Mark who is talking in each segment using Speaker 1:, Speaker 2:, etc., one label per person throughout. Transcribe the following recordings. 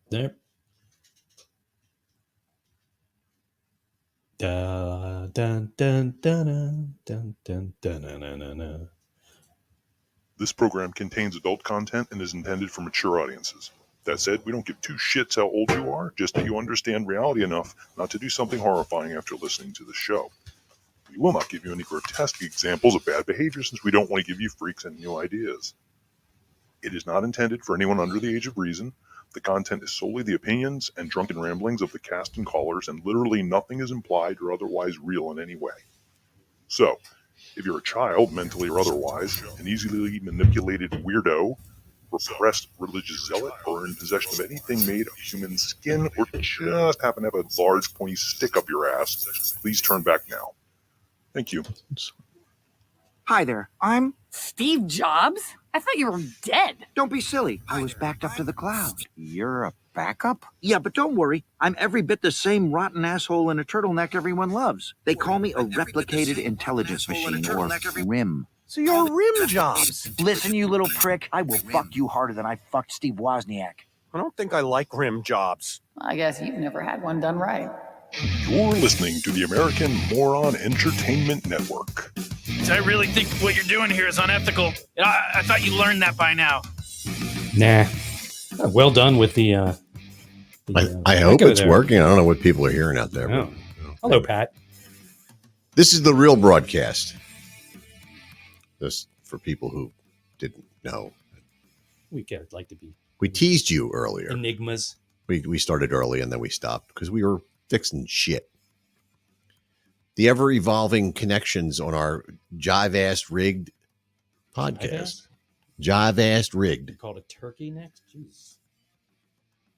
Speaker 1: There. Dun, dun, dun, dun, dun, dun, dun, dun, dun, dun, dun.
Speaker 2: This program contains adult content and is intended for mature audiences. That said, we don't give two shits how old you are, just that you understand reality enough not to do something horrifying after listening to the show. We will not give you any grotesque examples of bad behavior since we don't want to give you freaks any new ideas. It is not intended for anyone under the age of reason. The content is solely the opinions and drunken ramblings of the cast and callers, and literally nothing is implied or otherwise real in any way. So, if you're a child, mentally or otherwise, an easily manipulated weirdo, repressed religious zealot, or in possession of anything made of human skin, or just happen to have a large pointy stick up your ass, please turn back now. Thank you.
Speaker 3: Hi there, I'm...
Speaker 4: Steve Jobs? I thought you were dead.
Speaker 3: Don't be silly. I was backed up to the cloud. You're a backup? Yeah, but don't worry. I'm every bit the same rotten asshole in a turtleneck everyone loves. They call me a replicated intelligence machine, or RIM.
Speaker 5: So you're Rim Jobs. Listen, you little prick, I will fuck you harder than I fucked Steve Wozniak.
Speaker 6: I don't think I like Rim Jobs.
Speaker 4: I guess you've never had one done right.
Speaker 2: You're listening to the American Moron Entertainment Network.
Speaker 7: So I really think what you're doing here is unethical. I thought you learned that by now.
Speaker 1: Nah. Well done with the.
Speaker 8: I hope it's working. I don't know what people are hearing out there.
Speaker 1: Oh. Hello, Pat.
Speaker 8: This is the real broadcast. This for people who didn't know.
Speaker 1: We could like to be.
Speaker 8: We teased you earlier.
Speaker 1: Enigmas.
Speaker 8: We started early and then we stopped because we were fixing shit. The ever-evolving connections on our Jive-Ass Rigged podcast. Jive-Ass Rigged.
Speaker 1: You called it turkey next? Jeez.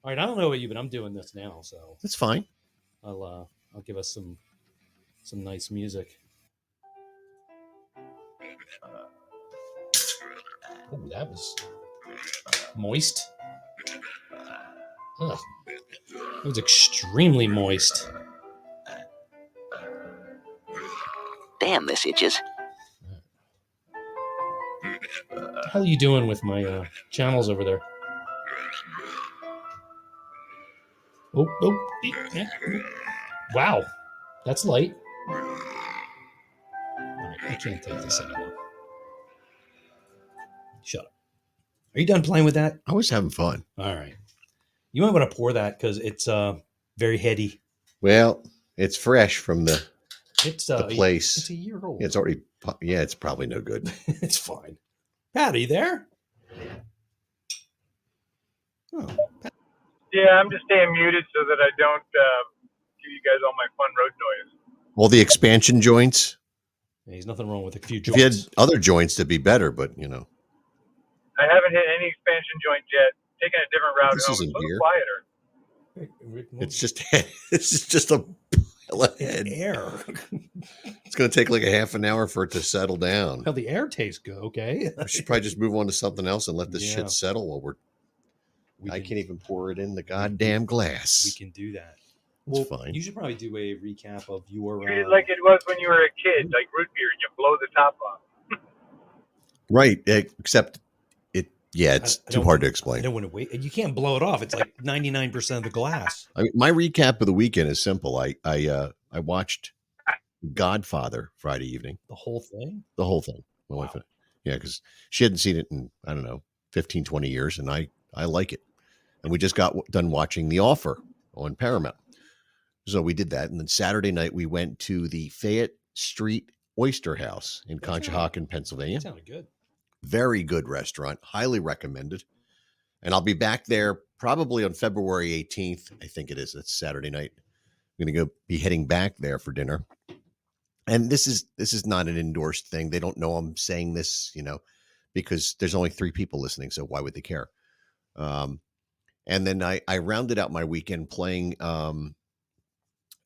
Speaker 1: All right, I don't know about you, but I'm doing this now, so
Speaker 8: that's fine.
Speaker 1: I'll give us some nice music. Oh, that was moist. Ugh. It was extremely moist.
Speaker 9: Damn, this itches.
Speaker 1: What the hell are you doing with my channels over there? Oh, yeah. Wow. That's light. All right, I can't take this anymore. Shut up. Are you done playing with that?
Speaker 8: I was having fun.
Speaker 1: All right. You might want to pour that because it's very heady.
Speaker 8: Well, it's fresh from the place.
Speaker 1: It's a year old.
Speaker 8: It's already, it's probably no good.
Speaker 1: It's fine. Pat, are you there?
Speaker 10: Oh, Pat. Yeah, I'm just staying muted so that I don't give you guys all my fun road noise.
Speaker 8: All the expansion joints.
Speaker 1: Yeah, there's nothing wrong with a few
Speaker 8: If
Speaker 1: joints.
Speaker 8: you had other joints, that'd be better, but
Speaker 10: I haven't hit any expansion joint yet. Taking a different route.
Speaker 8: This isn't
Speaker 10: a little
Speaker 8: here.
Speaker 10: Quieter.
Speaker 8: It's just a pile of head.
Speaker 1: Air.
Speaker 8: It's going to take like a half an hour for it to settle down.
Speaker 1: Hell, the air tastes good. Okay.
Speaker 8: I should probably just move on to something else and let this shit settle while I can't even pour it in the goddamn glass.
Speaker 1: We can do that.
Speaker 8: It's fine.
Speaker 1: You should probably do a recap of your.
Speaker 10: Treat it like it was when you were a kid, like root beer, and you blow the top off.
Speaker 8: Right, except it's too hard to explain.
Speaker 1: I don't want to wait. You can't blow it off. It's like 99% of the glass.
Speaker 8: I mean, my recap of the weekend is simple. I watched Godfather Friday evening.
Speaker 1: The whole thing?
Speaker 8: The whole thing. My wife, because she hadn't seen it in, 15, 20 years, and I like it. And we just got done watching The Offer on Paramount. So we did that. And then Saturday night, we went to the Fayette Street Oyster House in Conshohocken, Pennsylvania.
Speaker 1: That sounded good.
Speaker 8: Very good restaurant. Highly recommended. And I'll be back there probably on February 18th. I think it is. That's Saturday night. I'm going to be heading back there for dinner. And this is not an endorsed thing. They don't know I'm saying this, because there's only 3 people listening. So why would they care? And then I rounded out my weekend playing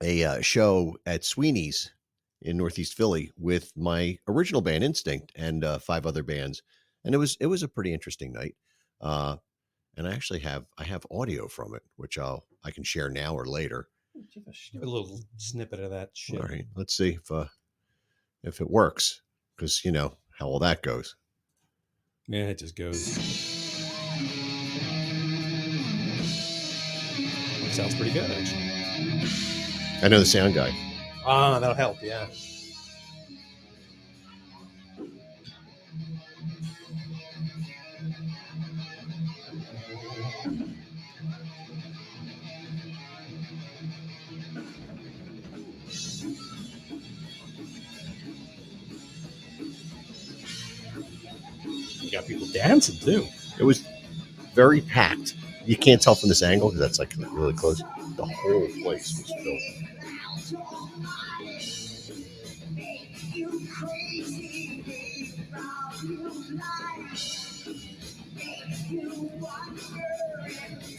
Speaker 8: a show at Sweeney's in Northeast Philly with my original band Instinct and 5 other bands. And it was a pretty interesting night. And I actually have audio from it, which I can share now or later.
Speaker 1: Give a little snippet of that shit.
Speaker 8: All right. Let's see if it works, because you know how all that goes.
Speaker 1: Yeah, it just goes. Sounds pretty good, actually.
Speaker 8: I know the sound guy.
Speaker 1: Ah, that'll help. Yeah. You got people dancing too.
Speaker 8: It was very packed. You can't tell from this angle because that's like really close. The whole place was filled.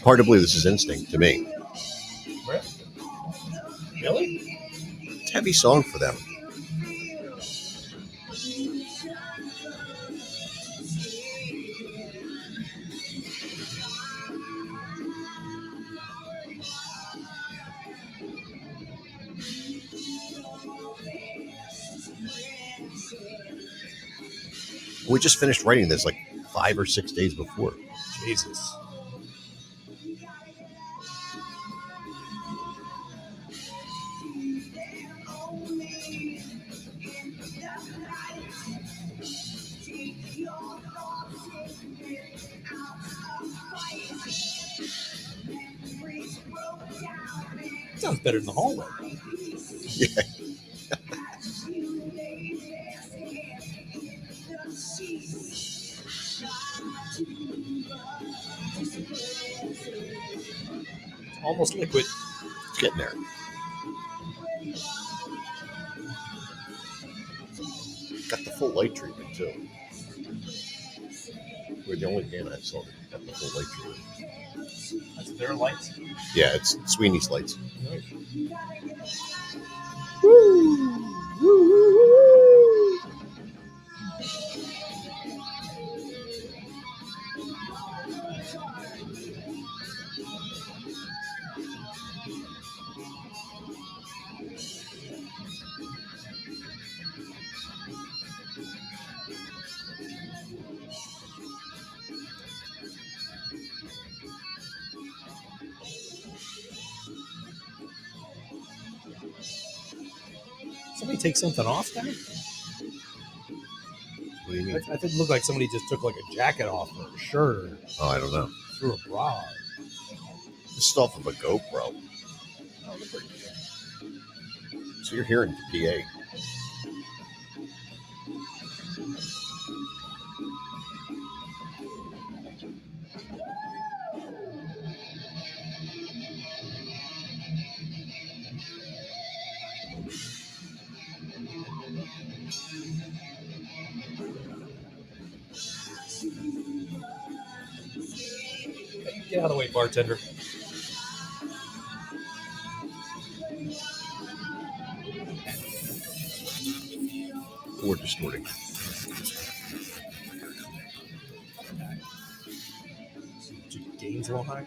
Speaker 8: Hard to believe this is Instinct to me.
Speaker 1: Really?
Speaker 8: It's a heavy song for them. We just finished writing this like 5 or 6 days before.
Speaker 1: Jesus. Sounds better than the hallway.
Speaker 8: Yeah.
Speaker 1: Almost liquid.
Speaker 8: It's getting there. Got the full light treatment too. We're the only band I saw that got the full light treatment.
Speaker 1: That's their lights.
Speaker 8: Yeah, it's Sweeney's lights.
Speaker 1: Somebody take something off there?
Speaker 8: What do you mean?
Speaker 1: I think it looked like somebody just took like a jacket off or a shirt or
Speaker 8: Oh, I don't know.
Speaker 1: threw a bra.
Speaker 8: This is off of a GoPro.
Speaker 1: Oh, look pretty good.
Speaker 8: So you're hearing the PA.
Speaker 1: Get out of the way, bartender.
Speaker 8: Or distorting.
Speaker 1: Gains a little high.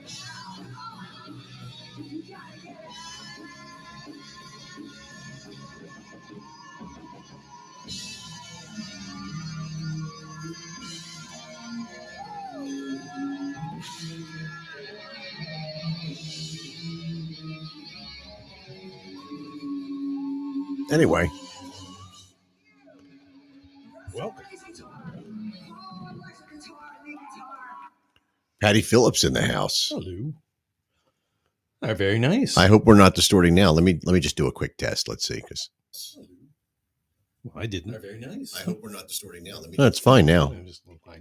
Speaker 8: Anyway,
Speaker 1: Welcome.
Speaker 8: Patty Phillips in the house.
Speaker 1: Hello. Oh, very nice.
Speaker 8: I hope we're not distorting now. Let me just do a quick test. Let's see, because
Speaker 1: Well, I didn't. Very nice.
Speaker 8: I hope we're not distorting now. It's fine now.
Speaker 1: Well,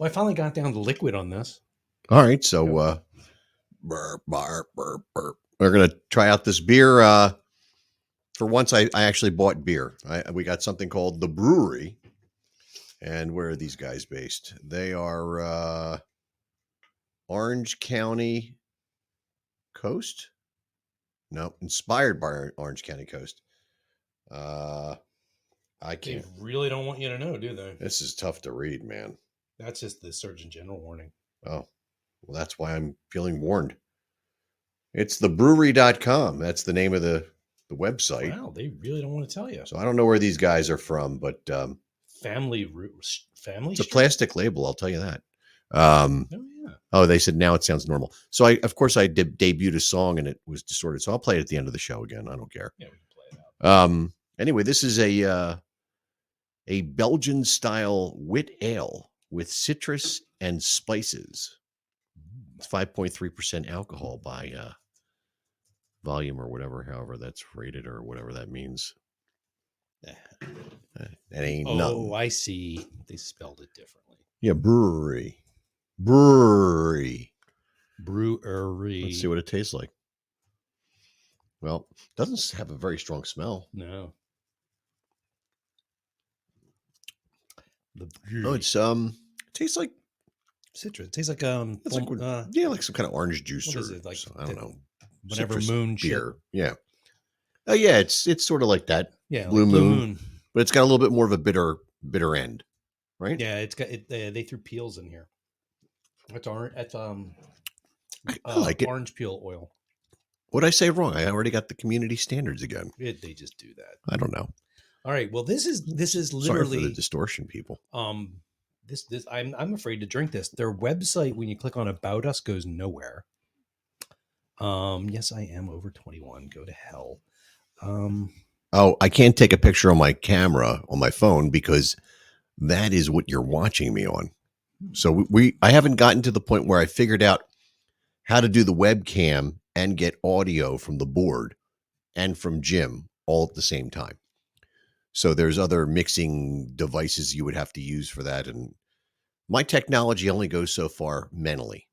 Speaker 1: I finally got down to liquid on this.
Speaker 8: All right, so burp, burp, burp, burp. We're gonna try out this beer. For once, I actually bought beer. We got something called The Brewery. And where are these guys based? They are Orange County Coast? No, inspired by Orange County Coast. I
Speaker 1: They
Speaker 8: can't.
Speaker 1: really don't want you to know, do they?
Speaker 8: This is tough to read, man.
Speaker 1: That's just the Surgeon General warning.
Speaker 8: Oh, well, that's why I'm feeling warned. It's thebrewery.com. That's the name of the website.
Speaker 1: Wow, they really don't want to tell you.
Speaker 8: So I don't know where these guys are from, but
Speaker 1: Family.
Speaker 8: it's a plastic label. I'll tell you that. Um,
Speaker 1: Oh yeah.
Speaker 8: oh, they said now it sounds normal. So of course I debuted a song and it was distorted. So I'll play it at the end of the show again. I don't care.
Speaker 1: Yeah, we can play it out.
Speaker 8: Anyway, this is a Belgian style wit ale with citrus and spices. It's 5.3% alcohol by volume or whatever, however that's rated or whatever that means. That ain't nothing.
Speaker 1: Oh, I see. They spelled it differently.
Speaker 8: Yeah, brewery.
Speaker 1: Brewery.
Speaker 8: Let's see what it tastes like. Well, doesn't have a very strong smell.
Speaker 1: No.
Speaker 8: Oh, it's tastes like
Speaker 1: citrus. It tastes like
Speaker 8: it's like like some kind of orange juice
Speaker 1: what
Speaker 8: or
Speaker 1: is it? Like
Speaker 8: I don't know.
Speaker 1: Whatever
Speaker 8: Citrus
Speaker 1: moon
Speaker 8: beer.
Speaker 1: shit.
Speaker 8: Yeah. Oh yeah, it's sort of like that.
Speaker 1: Yeah,
Speaker 8: Blue
Speaker 1: like
Speaker 8: moon. But it's got a little bit more of a bitter end, right?
Speaker 1: Yeah, it's got it. They threw peels in here. That's orange. That's
Speaker 8: I like it.
Speaker 1: Orange peel oil.
Speaker 8: What'd I say wrong? I already got the community standards again.
Speaker 1: They just do that.
Speaker 8: I don't know.
Speaker 1: All right. Well, this is
Speaker 8: Sorry
Speaker 1: literally
Speaker 8: for the distortion, people.
Speaker 1: This I'm afraid to drink this. Their website, when you click on About Us, goes nowhere. Yes, I am over 21. Go to hell.
Speaker 8: Oh, I can't take a picture on my camera on my phone because that is what you're watching me on. So I haven't gotten to the point where I figured out how to do the webcam and get audio from the board and from Jim all at the same time. So there's other mixing devices you would have to use for that. And my technology only goes so far mentally.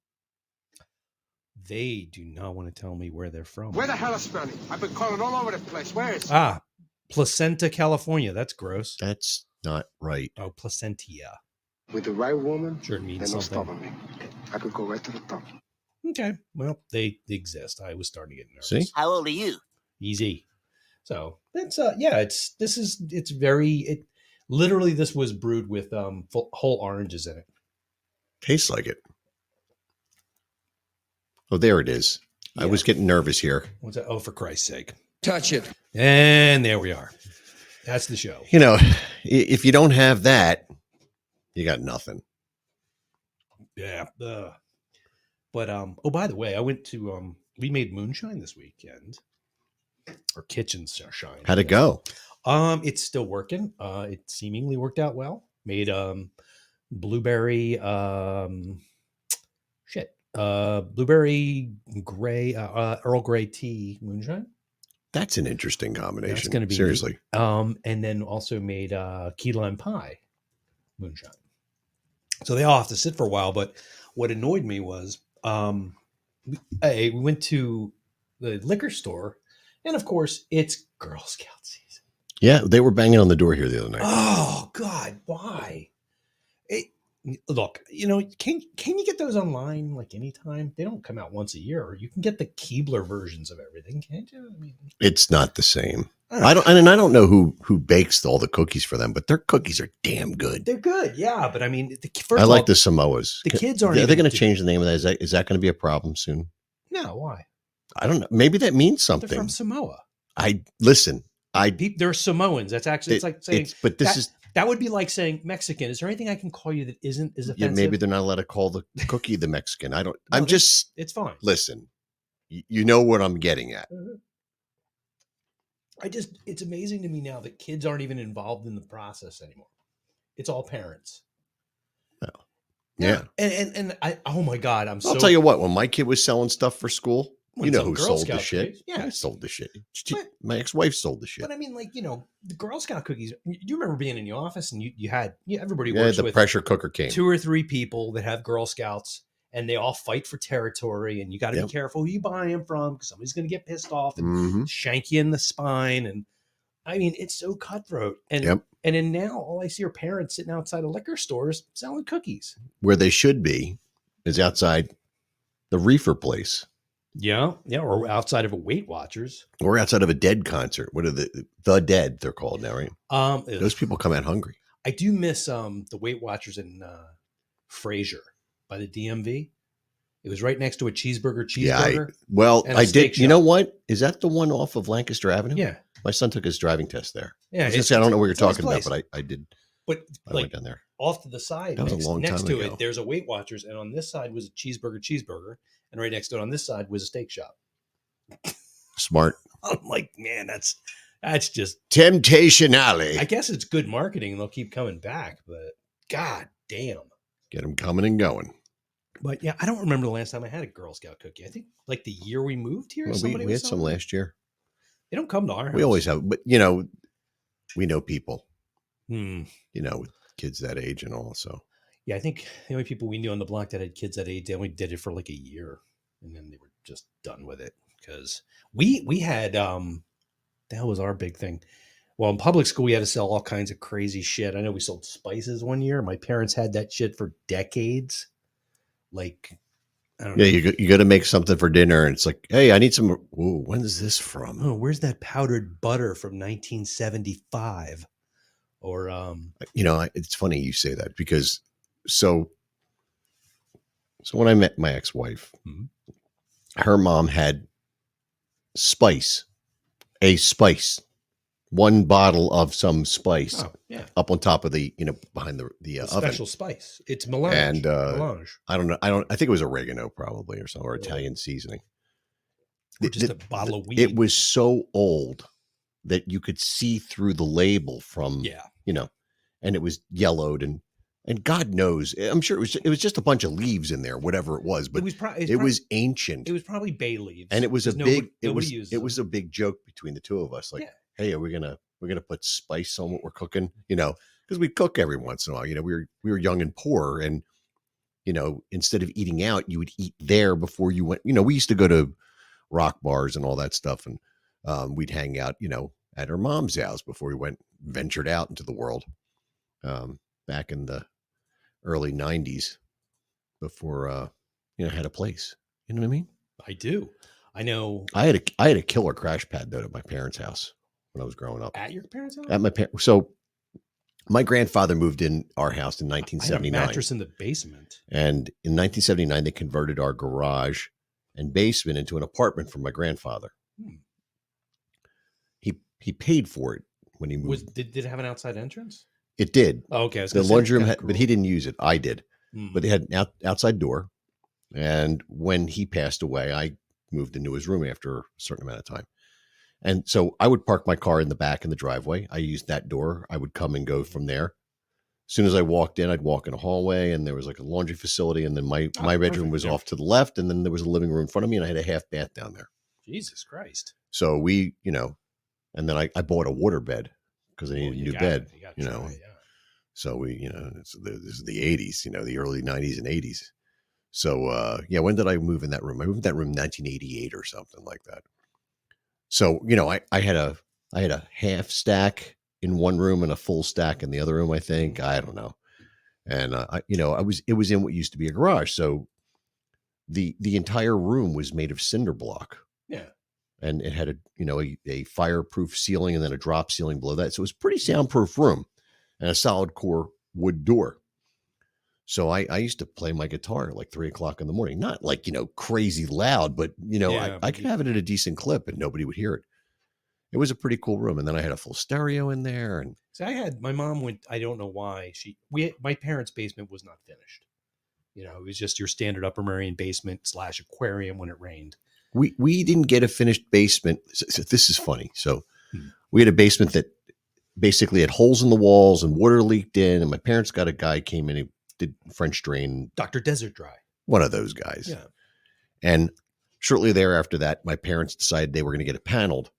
Speaker 1: They do not want to tell me where they're from.
Speaker 11: Where the hell is Smelly? I've been calling all over the place. Where is he?
Speaker 1: Placenta, California. That's gross.
Speaker 8: That's not right.
Speaker 1: Oh, placentia.
Speaker 11: With the right woman,
Speaker 1: Sure, it means
Speaker 11: they're not
Speaker 1: something.
Speaker 11: stopping me. I could go right to the top.
Speaker 1: Okay. Well, they exist. I was starting to get nervous.
Speaker 8: See?
Speaker 9: How old are you?
Speaker 1: Easy. So that's it's very literally this was brewed with whole oranges in it.
Speaker 8: Tastes like it. Oh, there it is.
Speaker 1: Yeah.
Speaker 8: I was getting nervous here.
Speaker 1: What's that? Oh, for Christ's sake.
Speaker 11: Touch it.
Speaker 1: And there we are. That's the show.
Speaker 8: You know, if you don't have that, you got nothing.
Speaker 1: Yeah. But oh, by the way, I went to we made moonshine this weekend. Or kitchen shine.
Speaker 8: How'd it go?
Speaker 1: It's still working. It seemingly worked out well. Made blueberry blueberry gray Earl Grey tea moonshine.
Speaker 8: That's an interesting combination.
Speaker 1: That's going to be
Speaker 8: seriously.
Speaker 1: And then also made key lime pie moonshine. So they all have to sit for a while. But what annoyed me was we went to the liquor store, and of course it's Girl Scout season.
Speaker 8: Yeah, they were banging on the door here the other night.
Speaker 1: Oh God, why? Look, can you get those online like anytime? They don't come out once a year. Or you can get the Keebler versions of everything, can't you? I mean,
Speaker 8: It's not the same. I don't know who bakes all the cookies for them, but their cookies are damn good.
Speaker 1: They're good, yeah. But I mean,
Speaker 8: I like the Samoas.
Speaker 1: The kids aren't.
Speaker 8: Are they
Speaker 1: even
Speaker 8: going to change the name of that? Is that going to be a problem soon?
Speaker 1: No, why?
Speaker 8: I don't know. Maybe that means something.
Speaker 1: They're from Samoa.
Speaker 8: They're
Speaker 1: Samoans. That's actually it's like saying. That would be like saying Mexican. Is there anything I can call you that is offensive?
Speaker 8: Yeah, maybe they're not allowed to call the cookie the Mexican. I don't.
Speaker 1: No,
Speaker 8: it's
Speaker 1: fine.
Speaker 8: Listen, you know what I'm getting at.
Speaker 1: Mm-hmm. It's amazing to me now that kids aren't even involved in the process anymore. It's all parents.
Speaker 8: Oh. Yeah.
Speaker 1: And I, oh my God,
Speaker 8: I'll tell you what, when my kid was selling stuff for school, you know who
Speaker 1: Girl
Speaker 8: sold
Speaker 1: Scout
Speaker 8: the shit.
Speaker 1: cookies. Yeah.
Speaker 8: I sold the shit. My ex-wife sold the shit.
Speaker 1: But I mean, like, the Girl Scout cookies, you remember being in the office and you had everybody
Speaker 8: Yeah,
Speaker 1: works
Speaker 8: the
Speaker 1: with
Speaker 8: pressure cooker came.
Speaker 1: 2 or 3 people that have Girl Scouts and they all fight for territory, and you got to be careful who you buy them from because somebody's going to get pissed off and shank you in the spine. And I mean, it's so cutthroat. And then now all I see are parents sitting outside of liquor stores selling cookies.
Speaker 8: Where they should be is outside the reefer place.
Speaker 1: Yeah, or outside of a Weight Watchers,
Speaker 8: or outside of a Dead concert. What are the Dead? They're called now, right? Those people come out hungry.
Speaker 1: I do miss the Weight Watchers in Fraser by the DMV. It was right next to a cheeseburger.
Speaker 8: Yeah, I did. You know what? Is that the one off of Lancaster Avenue?
Speaker 1: Yeah,
Speaker 8: my son took his driving test there.
Speaker 1: Yeah,
Speaker 8: I don't know what you're talking about, but I did.
Speaker 1: But
Speaker 8: I went down there.
Speaker 1: off to the side,
Speaker 8: That was a long
Speaker 1: next
Speaker 8: time
Speaker 1: to
Speaker 8: ago.
Speaker 1: it, there's a Weight Watchers, and on this side was a cheeseburger, and right next to it on this side was a steak shop.
Speaker 8: Smart.
Speaker 1: I'm like, man, that's just
Speaker 8: Temptation Alley.
Speaker 1: I guess it's good marketing, and they'll keep coming back. But god damn,
Speaker 8: Get them coming and going.
Speaker 1: But yeah, I don't remember the last time I had a Girl Scout cookie. I think like the year we moved here.
Speaker 8: Well, we had some last year.
Speaker 1: They don't come to our house.
Speaker 8: We always have, but you know, we know people.
Speaker 1: Hmm.
Speaker 8: You know, with kids that age and all. So
Speaker 1: Yeah, I think the only people we knew on the block that had kids that age, they only did it for like a year, and then they were just done with it because we had that was our big thing. Well, in public school, we had to sell all kinds of crazy shit. I know we sold spices one year. My parents had that shit for decades. Like, I don't know.
Speaker 8: yeah, you got to make something for dinner, and it's like, hey, I need some. Ooh, when is this from?
Speaker 1: Oh, where's that powdered butter from 1975? Or
Speaker 8: You know, it's funny you say that because so when I met my ex-wife, her mom had a spice, one bottle of some spice up on top of the, behind the oven.
Speaker 1: special spice. It's melange.
Speaker 8: And
Speaker 1: melange.
Speaker 8: I don't know. I think it was oregano probably or some or Italian seasoning.
Speaker 1: Or just a bottle of weed.
Speaker 8: It was so old that you could see through the label from, and it was yellowed and God knows, I'm sure it was just a bunch of leaves in there, whatever it was, but it was ancient.
Speaker 1: It was probably bay leaves.
Speaker 8: And it was a big, it
Speaker 1: uses
Speaker 8: was a big joke between the two of us. Like, hey, we're going to put spice on what we're cooking, because we cook every once in a while, we were young and poor. And, instead of eating out, you would eat there before you went, we used to go to rock bars and all that stuff. And we'd hang out, at her mom's house before we ventured out into the world back in the early 90s before, had a place. You know what I mean?
Speaker 1: I do. I know.
Speaker 8: I had a killer crash pad though at my parents' house when I was growing up.
Speaker 1: At your parents' house?
Speaker 8: At my parents. So my grandfather moved in our house in
Speaker 1: I had
Speaker 8: 1979.
Speaker 1: a mattress in the basement.
Speaker 8: And in 1979, they converted our garage and basement into an apartment for my grandfather. He paid for it when he moved.
Speaker 1: Did it have an outside entrance?
Speaker 8: It did.
Speaker 1: Oh, okay.
Speaker 8: The laundry room had, but he didn't use it. I did. But it had an outside door. And when he passed away, I moved into his room after a certain amount of time. And so I would park my car in the back in the driveway. I used that door. I would come and go from there. As soon as I walked in, I'd walk in a hallway and there was like a laundry facility. And then my bedroom was off to the left. And then there was a living room in front of me and I had a half bath down there.
Speaker 1: Jesus Christ.
Speaker 8: So we, and then I bought a water bed because I needed a new bed, So we, this is the 80s, the early 90s and 80s. So, when did I move in that room? I moved in that room in 1988 or something like that. So, I had a half stack in one room and a full stack in the other room, I think. I don't know. And, it was in what used to be a garage. So the entire room was made of cinder block.
Speaker 1: Yeah.
Speaker 8: And it had a fireproof ceiling and then a drop ceiling below that. So it was a pretty soundproof room and a solid core wood door. So I used to play my guitar at like 3:00 in the morning, not like, crazy loud, but I could have it at a decent clip and nobody would hear it. It was a pretty cool room. And then I had a full stereo in there. And
Speaker 1: so my mom went, I don't know why my parents' basement was not finished. It was just your standard Upper Merion basement / aquarium when it rained.
Speaker 8: We didn't get a finished basement. So this is funny. So we had a basement that basically had holes in the walls and water leaked in. And my parents got a guy came in and did French drain.
Speaker 1: Dr. Desert Dry.
Speaker 8: One of those guys.
Speaker 1: Yeah.
Speaker 8: And shortly thereafter that, my parents decided they were going to get it paneled.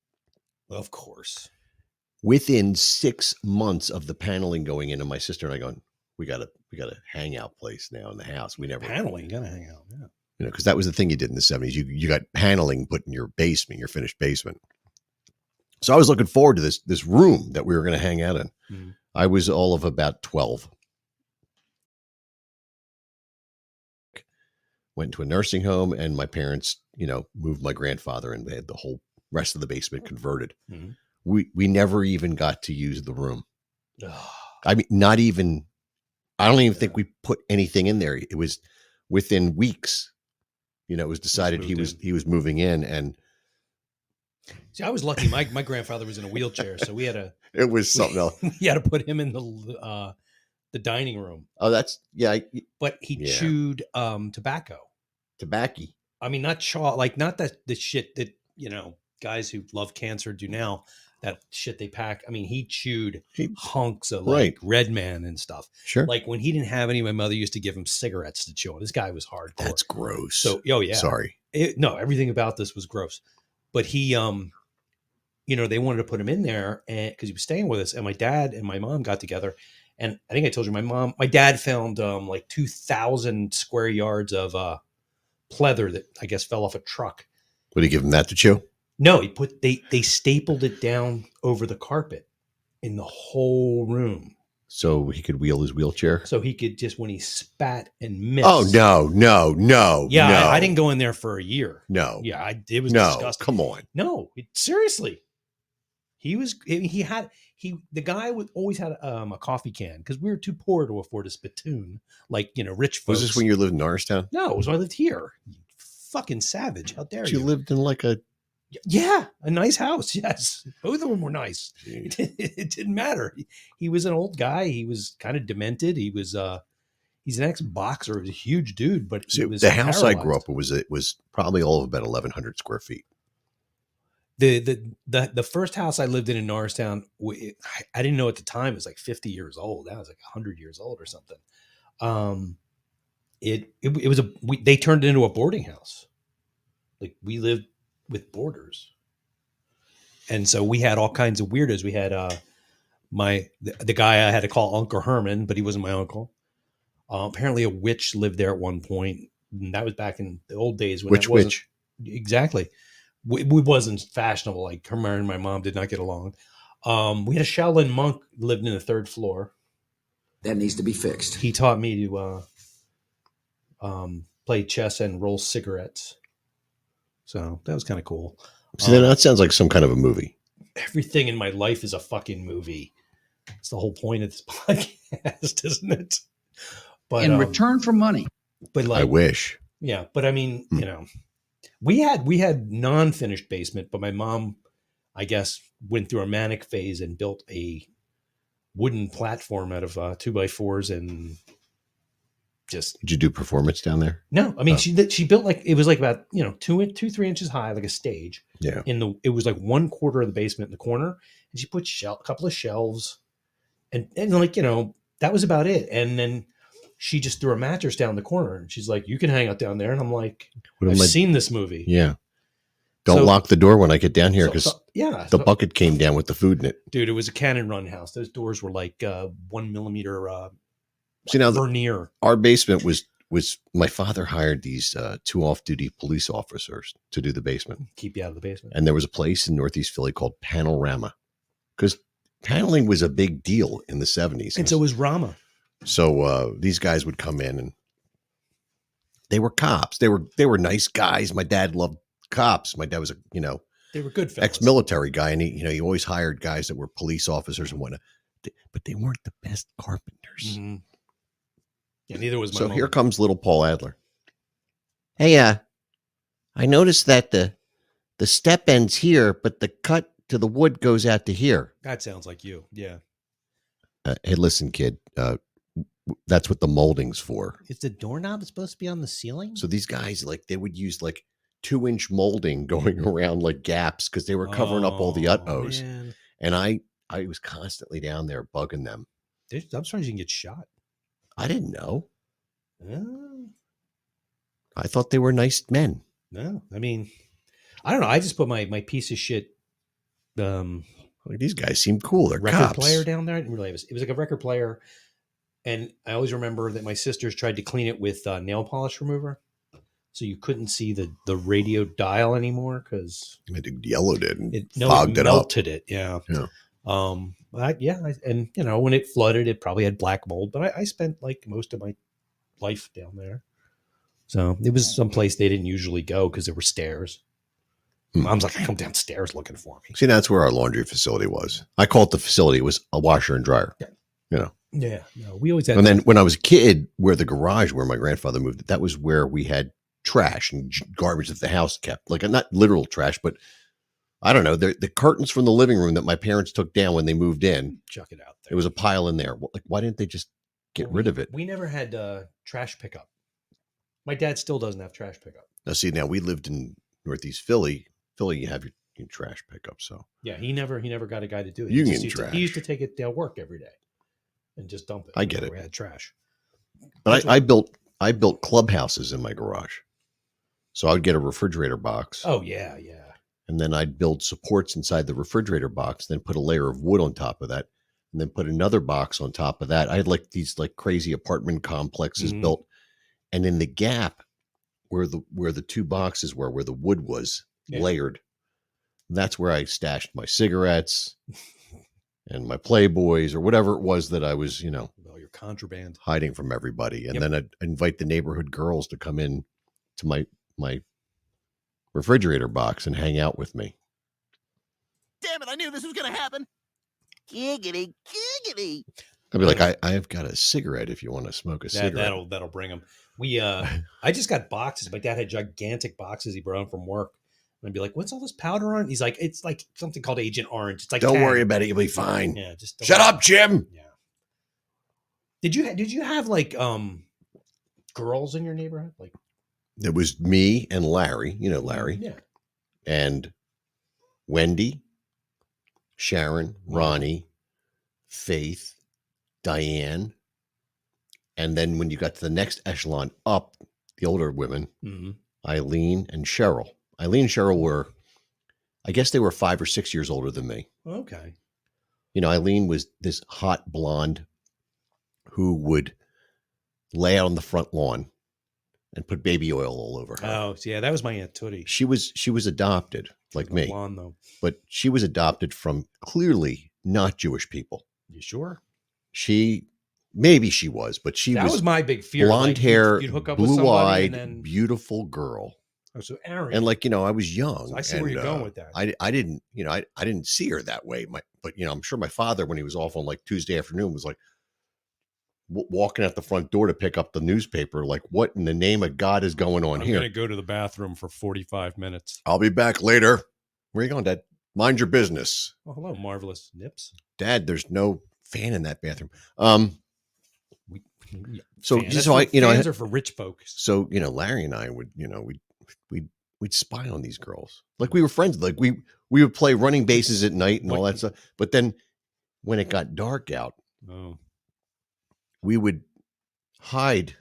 Speaker 1: Of course.
Speaker 8: Within 6 months of the paneling going in, and my sister and I going, we got a hangout place now in the house. We never
Speaker 1: paneling, gotta hang out. Yeah.
Speaker 8: Because that was the thing you did in the 70s. You got paneling put in your basement, your finished basement. So I was looking forward to this room that we were going to hang out in. Mm-hmm. I was all of about 12. Went to a nursing home and my parents, moved my grandfather and they had the whole rest of the basement converted. Mm-hmm. We never even got to use the room. I mean, not even, I don't even think we put anything in there. It was within weeks, it was decided he was moving in. And
Speaker 1: see, I was lucky. My grandfather was in a wheelchair, so we had
Speaker 8: it was something else.
Speaker 1: We had to put him in the the dining room.
Speaker 8: Oh, that's
Speaker 1: But he chewed tobacco.
Speaker 8: Tobacco.
Speaker 1: I mean, not chaw, like not that the shit that guys who love cancer do now. That shit they pack. I mean, he chewed hunks of like Red Man and stuff.
Speaker 8: Sure.
Speaker 1: Like when he didn't have any, my mother used to give him cigarettes to chew on. This guy was hardcore.
Speaker 8: That's gross.
Speaker 1: So, oh yeah.
Speaker 8: Sorry.
Speaker 1: No, everything about this was gross. But he, they wanted to put him in there and because he was staying with us. And my dad and my mom got together. And I think I told you my dad found like 2,000 square yards of pleather that I guess fell off a truck.
Speaker 8: Would he give him that to chew?
Speaker 1: No, they stapled it down over the carpet in the whole room.
Speaker 8: So he could wheel his wheelchair?
Speaker 1: So he could just, when he spat and missed.
Speaker 8: Oh, no.
Speaker 1: Yeah,
Speaker 8: no.
Speaker 1: I didn't go in there for a year.
Speaker 8: No.
Speaker 1: Yeah, it was disgusting.
Speaker 8: Come on.
Speaker 1: No, seriously. The guy always had a coffee can because we were too poor to afford a spittoon like, rich folks.
Speaker 8: Was this when you lived in Norristown?
Speaker 1: No, it was when I lived here. You fucking savage. How dare you?
Speaker 8: You lived in like a
Speaker 1: nice house. Yes. Both of them were nice. It didn't matter. He was an old guy. He was kind of demented. He was, he's an ex-boxer. He was a huge dude, but he was
Speaker 8: the house I
Speaker 1: paralyzed.
Speaker 8: grew up in was probably all of about 1,100 square feet.
Speaker 1: The first house I lived in Norristown, I didn't know at the time it was like 50 years old. That was like 100 years old or something. They turned it into a boarding house. Like we lived with boarders. And so we had all kinds of weirdos. We had the guy I had to call Uncle Herman, but he wasn't my uncle. Apparently a witch lived there at one point. And that was back in the old days when
Speaker 8: Which witch?
Speaker 1: Exactly. We wasn't fashionable. Like her and my mom did not get along. We had a Shaolin monk lived in the third floor.
Speaker 11: That needs to be fixed.
Speaker 1: He taught me to play chess and roll cigarettes. So that was kind of cool.
Speaker 8: So then that sounds like some kind of a movie.
Speaker 1: Everything in my life is a fucking movie. It's the whole point of this podcast, isn't it? But
Speaker 11: in return for money.
Speaker 1: But like,
Speaker 8: I wish.
Speaker 1: Yeah, but I mean, we had non-finished basement, but my mom, I guess, went through a manic phase and built a wooden platform out of 2x4s and just.
Speaker 8: Did you do performance down there?
Speaker 1: No, I mean she built like it was like about 2-3 inches high, like a stage.
Speaker 8: Yeah.
Speaker 1: It was like 1/4 of the basement in the corner, and she put a couple of shelves, and like that was about it. And then she just threw a mattress down the corner, and she's like, "You can hang out down there." And I'm like, "I've seen this movie."
Speaker 8: Yeah. Don't lock the door when I get down here because
Speaker 1: the
Speaker 8: bucket came down with the food in it.
Speaker 1: Dude, it was a Cannon Run house. Those doors were like 1 millimeter
Speaker 8: See, now
Speaker 1: vernier.
Speaker 8: Our basement was my father hired these 2 off-duty police officers to do the basement.
Speaker 1: Keep you out of the basement.
Speaker 8: And there was a place in Northeast Philly called Panorama because paneling was a big deal in the 70s.
Speaker 1: And so was Rama.
Speaker 8: So these guys would come in and they were cops. They were nice guys. My dad loved cops. My dad was
Speaker 1: they were good fellas.
Speaker 8: Ex-military guy, and he always hired guys that were police officers and whatnot. But they weren't the best carpenters.
Speaker 1: Mm-hmm. Yeah, neither was my
Speaker 8: So
Speaker 1: mom.
Speaker 8: here comes little Paul Adler. Hey, I noticed that the step ends here, but the cut to the wood goes out to here.
Speaker 1: That sounds like you. Yeah.
Speaker 8: Hey, listen, kid. That's what the molding's for.
Speaker 1: Is the doorknob supposed to be on the ceiling?
Speaker 8: So these guys, they would use 2-inch molding going around like gaps because they were covering up all the utmos.
Speaker 1: Man.
Speaker 8: And I was constantly down there bugging them.
Speaker 1: I'm surprised you can get shot.
Speaker 8: I didn't know. I thought they were nice men.
Speaker 1: No, I mean, I don't know. I just put my piece of shit.
Speaker 8: These guys seem cool. They're
Speaker 1: record
Speaker 8: cops.
Speaker 1: player down there. I didn't realize it was like a record player, and I always remember that my sisters tried to clean it with nail polish remover, so you couldn't see the radio dial anymore because
Speaker 8: it yellowed it and
Speaker 1: it
Speaker 8: fogged it up.
Speaker 1: Melted it. Yeah. And when it flooded, it probably had black mold. But I spent like most of my life down there, so it was some place they didn't usually go because there were stairs. Mom's like, I come downstairs looking for me.
Speaker 8: See, that's where our laundry facility was. I call it the facility. It was a washer and dryer.
Speaker 1: Yeah. Yeah. No, we always had.
Speaker 8: And then when I was a kid, where the garage where my grandfather moved, that was where we had trash and garbage that the house kept. Like not literal trash, but I don't know. The curtains from the living room that my parents took down when they moved in.
Speaker 1: Chuck it out there.
Speaker 8: There was a pile in there. Why didn't they just get rid of it.
Speaker 1: We never had trash pickup. My dad still doesn't have trash pickup.
Speaker 8: Now, see, now we lived in Northeast Philly. Philly, you have your trash pickup. So
Speaker 1: Yeah, he never got a guy to do it.
Speaker 8: Union
Speaker 1: He used to take it to work every day and just dump it.
Speaker 8: I get it.
Speaker 1: We had trash.
Speaker 8: But I built clubhouses in my garage. So I would get a refrigerator box.
Speaker 1: Oh yeah.
Speaker 8: And then I'd build supports inside the refrigerator box, then put a layer of wood on top of that, and then put another box on top of that. I had like these like crazy apartment complexes built. And in the gap where the two boxes were, where the wood was layered, that's where I stashed my cigarettes and my Playboys or whatever it was that I was,
Speaker 1: Well, your contraband.
Speaker 8: hiding from everybody. And then I'd invite the neighborhood girls to come in to my refrigerator box and hang out with me.
Speaker 9: Damn it, I knew this was going to happen. Giggity, giggity.
Speaker 8: I'd be like, I've got a cigarette if you want to smoke a cigarette.
Speaker 1: That'll bring them. I just got boxes. My dad had gigantic boxes he brought home from work. And I'd be like, what's all this powder on? He's like, it's like something called Agent Orange. It's like,
Speaker 8: don't worry about it. You'll be fine.
Speaker 1: Yeah, just
Speaker 8: shut up, Jim.
Speaker 1: Yeah. Did you have like girls in your neighborhood? Like
Speaker 8: it was me and Larry, Larry.
Speaker 1: Yeah.
Speaker 8: And Wendy, Sharon, Ronnie, Faith, Diane. And then when you got to the next echelon up, the older women, Eileen and Cheryl. Eileen and Cheryl were, I guess they were 5 or 6 years older than me.
Speaker 1: Okay.
Speaker 8: Eileen was this hot blonde who would lay out on the front lawn and put baby oil all over her.
Speaker 1: Oh, yeah, that was my Aunt Tootie.
Speaker 8: She was adopted like me,
Speaker 1: blonde, though.
Speaker 8: but she was adopted from clearly not Jewish people.
Speaker 1: You sure?
Speaker 8: Maybe she was, but
Speaker 1: that was my big fear.
Speaker 8: Blonde hair,
Speaker 1: you'd hook up with somebody
Speaker 8: blue-eyed,
Speaker 1: and then...
Speaker 8: beautiful girl.
Speaker 1: Oh, so Aaron.
Speaker 8: And I was young.
Speaker 1: So I see where you're going with that.
Speaker 8: I didn't, I didn't see her that way. But I'm sure my father, when he was off on like Tuesday afternoon, was like walking out the front door to pick up the newspaper. Like, what in the name of God is going on here?
Speaker 1: I'm going to go to the bathroom for 45 minutes.
Speaker 8: I'll be back later. Where are you going, Dad? Mind your business.
Speaker 1: Oh, hello, Marvelous Nips.
Speaker 8: Dad, there's no fan in that bathroom.
Speaker 1: Fans are for rich folks.
Speaker 8: So, Larry and I would, we'd spy on these girls. Like we were friends. Like we would play running bases at night and all that stuff. But then when it got dark out, we would hide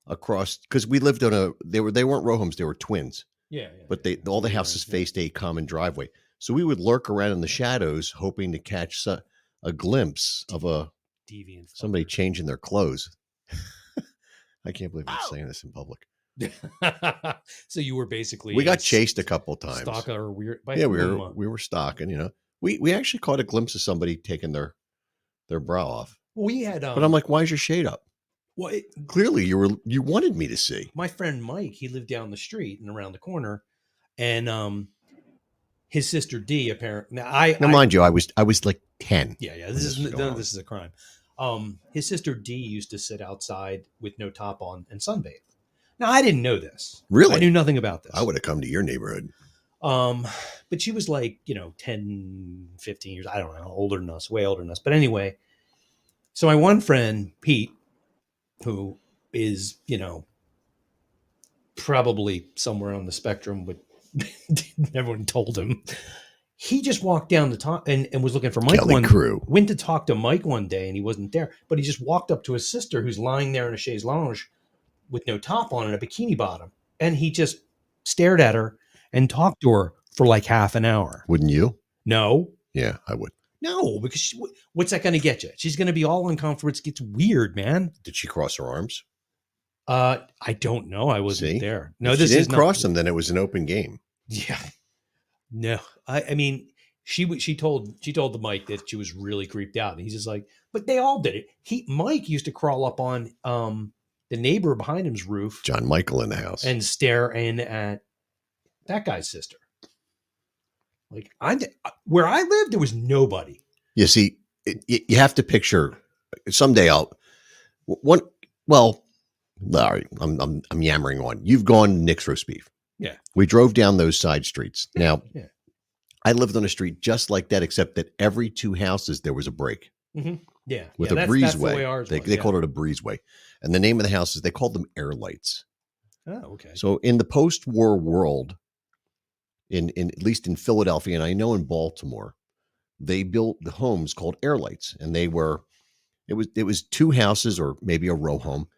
Speaker 8: across, because we lived on they weren't row homes, they were twins.
Speaker 1: Yeah.
Speaker 8: But all the houses faced a common driveway. So we would lurk around in the shadows, hoping to catch a glimpse of somebody changing their clothes. I can't believe I'm saying this in public.
Speaker 1: So you were basically
Speaker 8: we got chased a couple times.
Speaker 1: Stalker or weird?
Speaker 8: We were stalking. We actually caught a glimpse of somebody taking their bra off.
Speaker 1: We had,
Speaker 8: but I'm like, why is your shade up?
Speaker 1: Well,
Speaker 8: clearly you wanted me to see.
Speaker 1: My friend Mike, he lived down the street and around the corner, and his sister Dee apparently. Now,
Speaker 8: mind you, I was like 10.
Speaker 1: Yeah. This is a crime. His sister Dee used to sit outside with no top on and sunbathe. Now, I didn't know this.
Speaker 8: Really?
Speaker 1: I knew nothing about this.
Speaker 8: I would have come to your neighborhood.
Speaker 1: But she was like, 10, 15 years, I don't know, older than us, way older than us. But anyway, so my one friend, Pete, who is, probably somewhere on the spectrum, but everyone told him, he just walked down the top and was looking for Mike. Went to talk to Mike one day and he wasn't there, but he just walked up to his sister who's lying there in a chaise lounge with no top on and a bikini bottom. And he just stared at her and talked to her for like half an hour.
Speaker 8: Wouldn't you?
Speaker 1: No.
Speaker 8: Yeah, I would.
Speaker 1: No, because what's that going to get you? She's going to be all uncomfortable. It gets weird, man.
Speaker 8: Did she cross her arms?
Speaker 1: I don't know. I wasn't there. No,
Speaker 8: if
Speaker 1: this
Speaker 8: she didn't
Speaker 1: is
Speaker 8: cross them. Then it was an open game.
Speaker 1: Yeah. No, I mean, she told the Mike that she was really creeped out, and he's just like, but they all did it. Mike used to crawl up on the neighbor behind him's roof,
Speaker 8: John Michael in the house,
Speaker 1: and stare in at that guy's sister. Like where I lived, there was nobody.
Speaker 8: You see, you have to picture. Someday Larry, I'm yammering on. You've gone to Nick's Roast Beef.
Speaker 1: Yeah,
Speaker 8: we drove down those side streets. Now,
Speaker 1: yeah.
Speaker 8: I lived on a street just like that, except that every two houses there was a break.
Speaker 1: Mm-hmm.
Speaker 8: with a
Speaker 1: that's the way
Speaker 8: breezeway.
Speaker 1: ours
Speaker 8: They
Speaker 1: was,
Speaker 8: called it a breezeway. And the name of the houses, they called them air lights.
Speaker 1: Oh, okay.
Speaker 8: So in the post-war world, in at least in Philadelphia, and I know in Baltimore, they built the homes called air lights. And it was two houses or maybe a row home.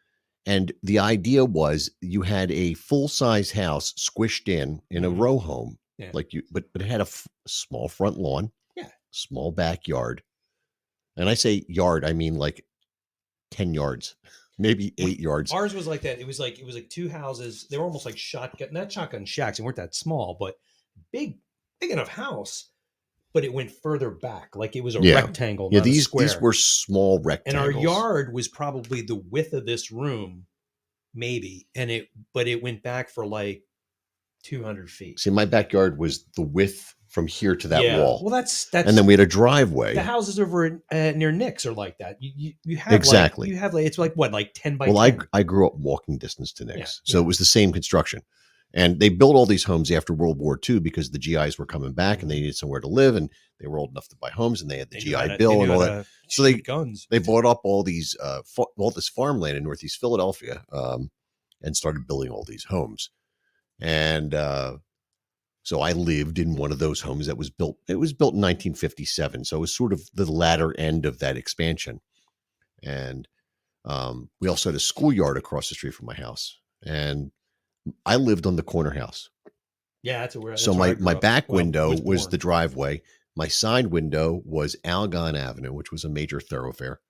Speaker 8: And the idea was you had a full-size house squished in a row home, but it had a small front lawn, small backyard. And I say yard, I mean like 10 yards, maybe 8 yards.
Speaker 1: Ours was like that. It was like two houses. They were almost like not shotgun shacks. They weren't that small, but big enough house. But it went further back, like it was a rectangle.
Speaker 8: Yeah,
Speaker 1: not a
Speaker 8: these
Speaker 1: square.
Speaker 8: were small rectangles.
Speaker 1: And our yard was probably the width of this room, maybe. But it went back for like 200 feet.
Speaker 8: See, my backyard was the width from here to that wall.
Speaker 1: Well, that's
Speaker 8: and then we had a driveway.
Speaker 1: The houses over near Nick's are like that. You have
Speaker 8: exactly.
Speaker 1: Like, you have like it's like what, like 10 by 10.
Speaker 8: Well, I grew up walking distance to Nick's, so it was the same construction. And they built all these homes after World War II because the GIs were coming back and they needed somewhere to live, and they were old enough to buy homes, and they had the GI Bill and all that. So they bought up all these all this farmland in Northeast Philadelphia and started building all these homes. And so I lived in one of those homes that was built. It was built in 1957, so it was sort of the latter end of that expansion. And we also had a schoolyard across the street from my house, and I lived on the corner house.
Speaker 1: Yeah, that's where.
Speaker 8: So my back window was the driveway. My side window was Algon Avenue, which was a major thoroughfare,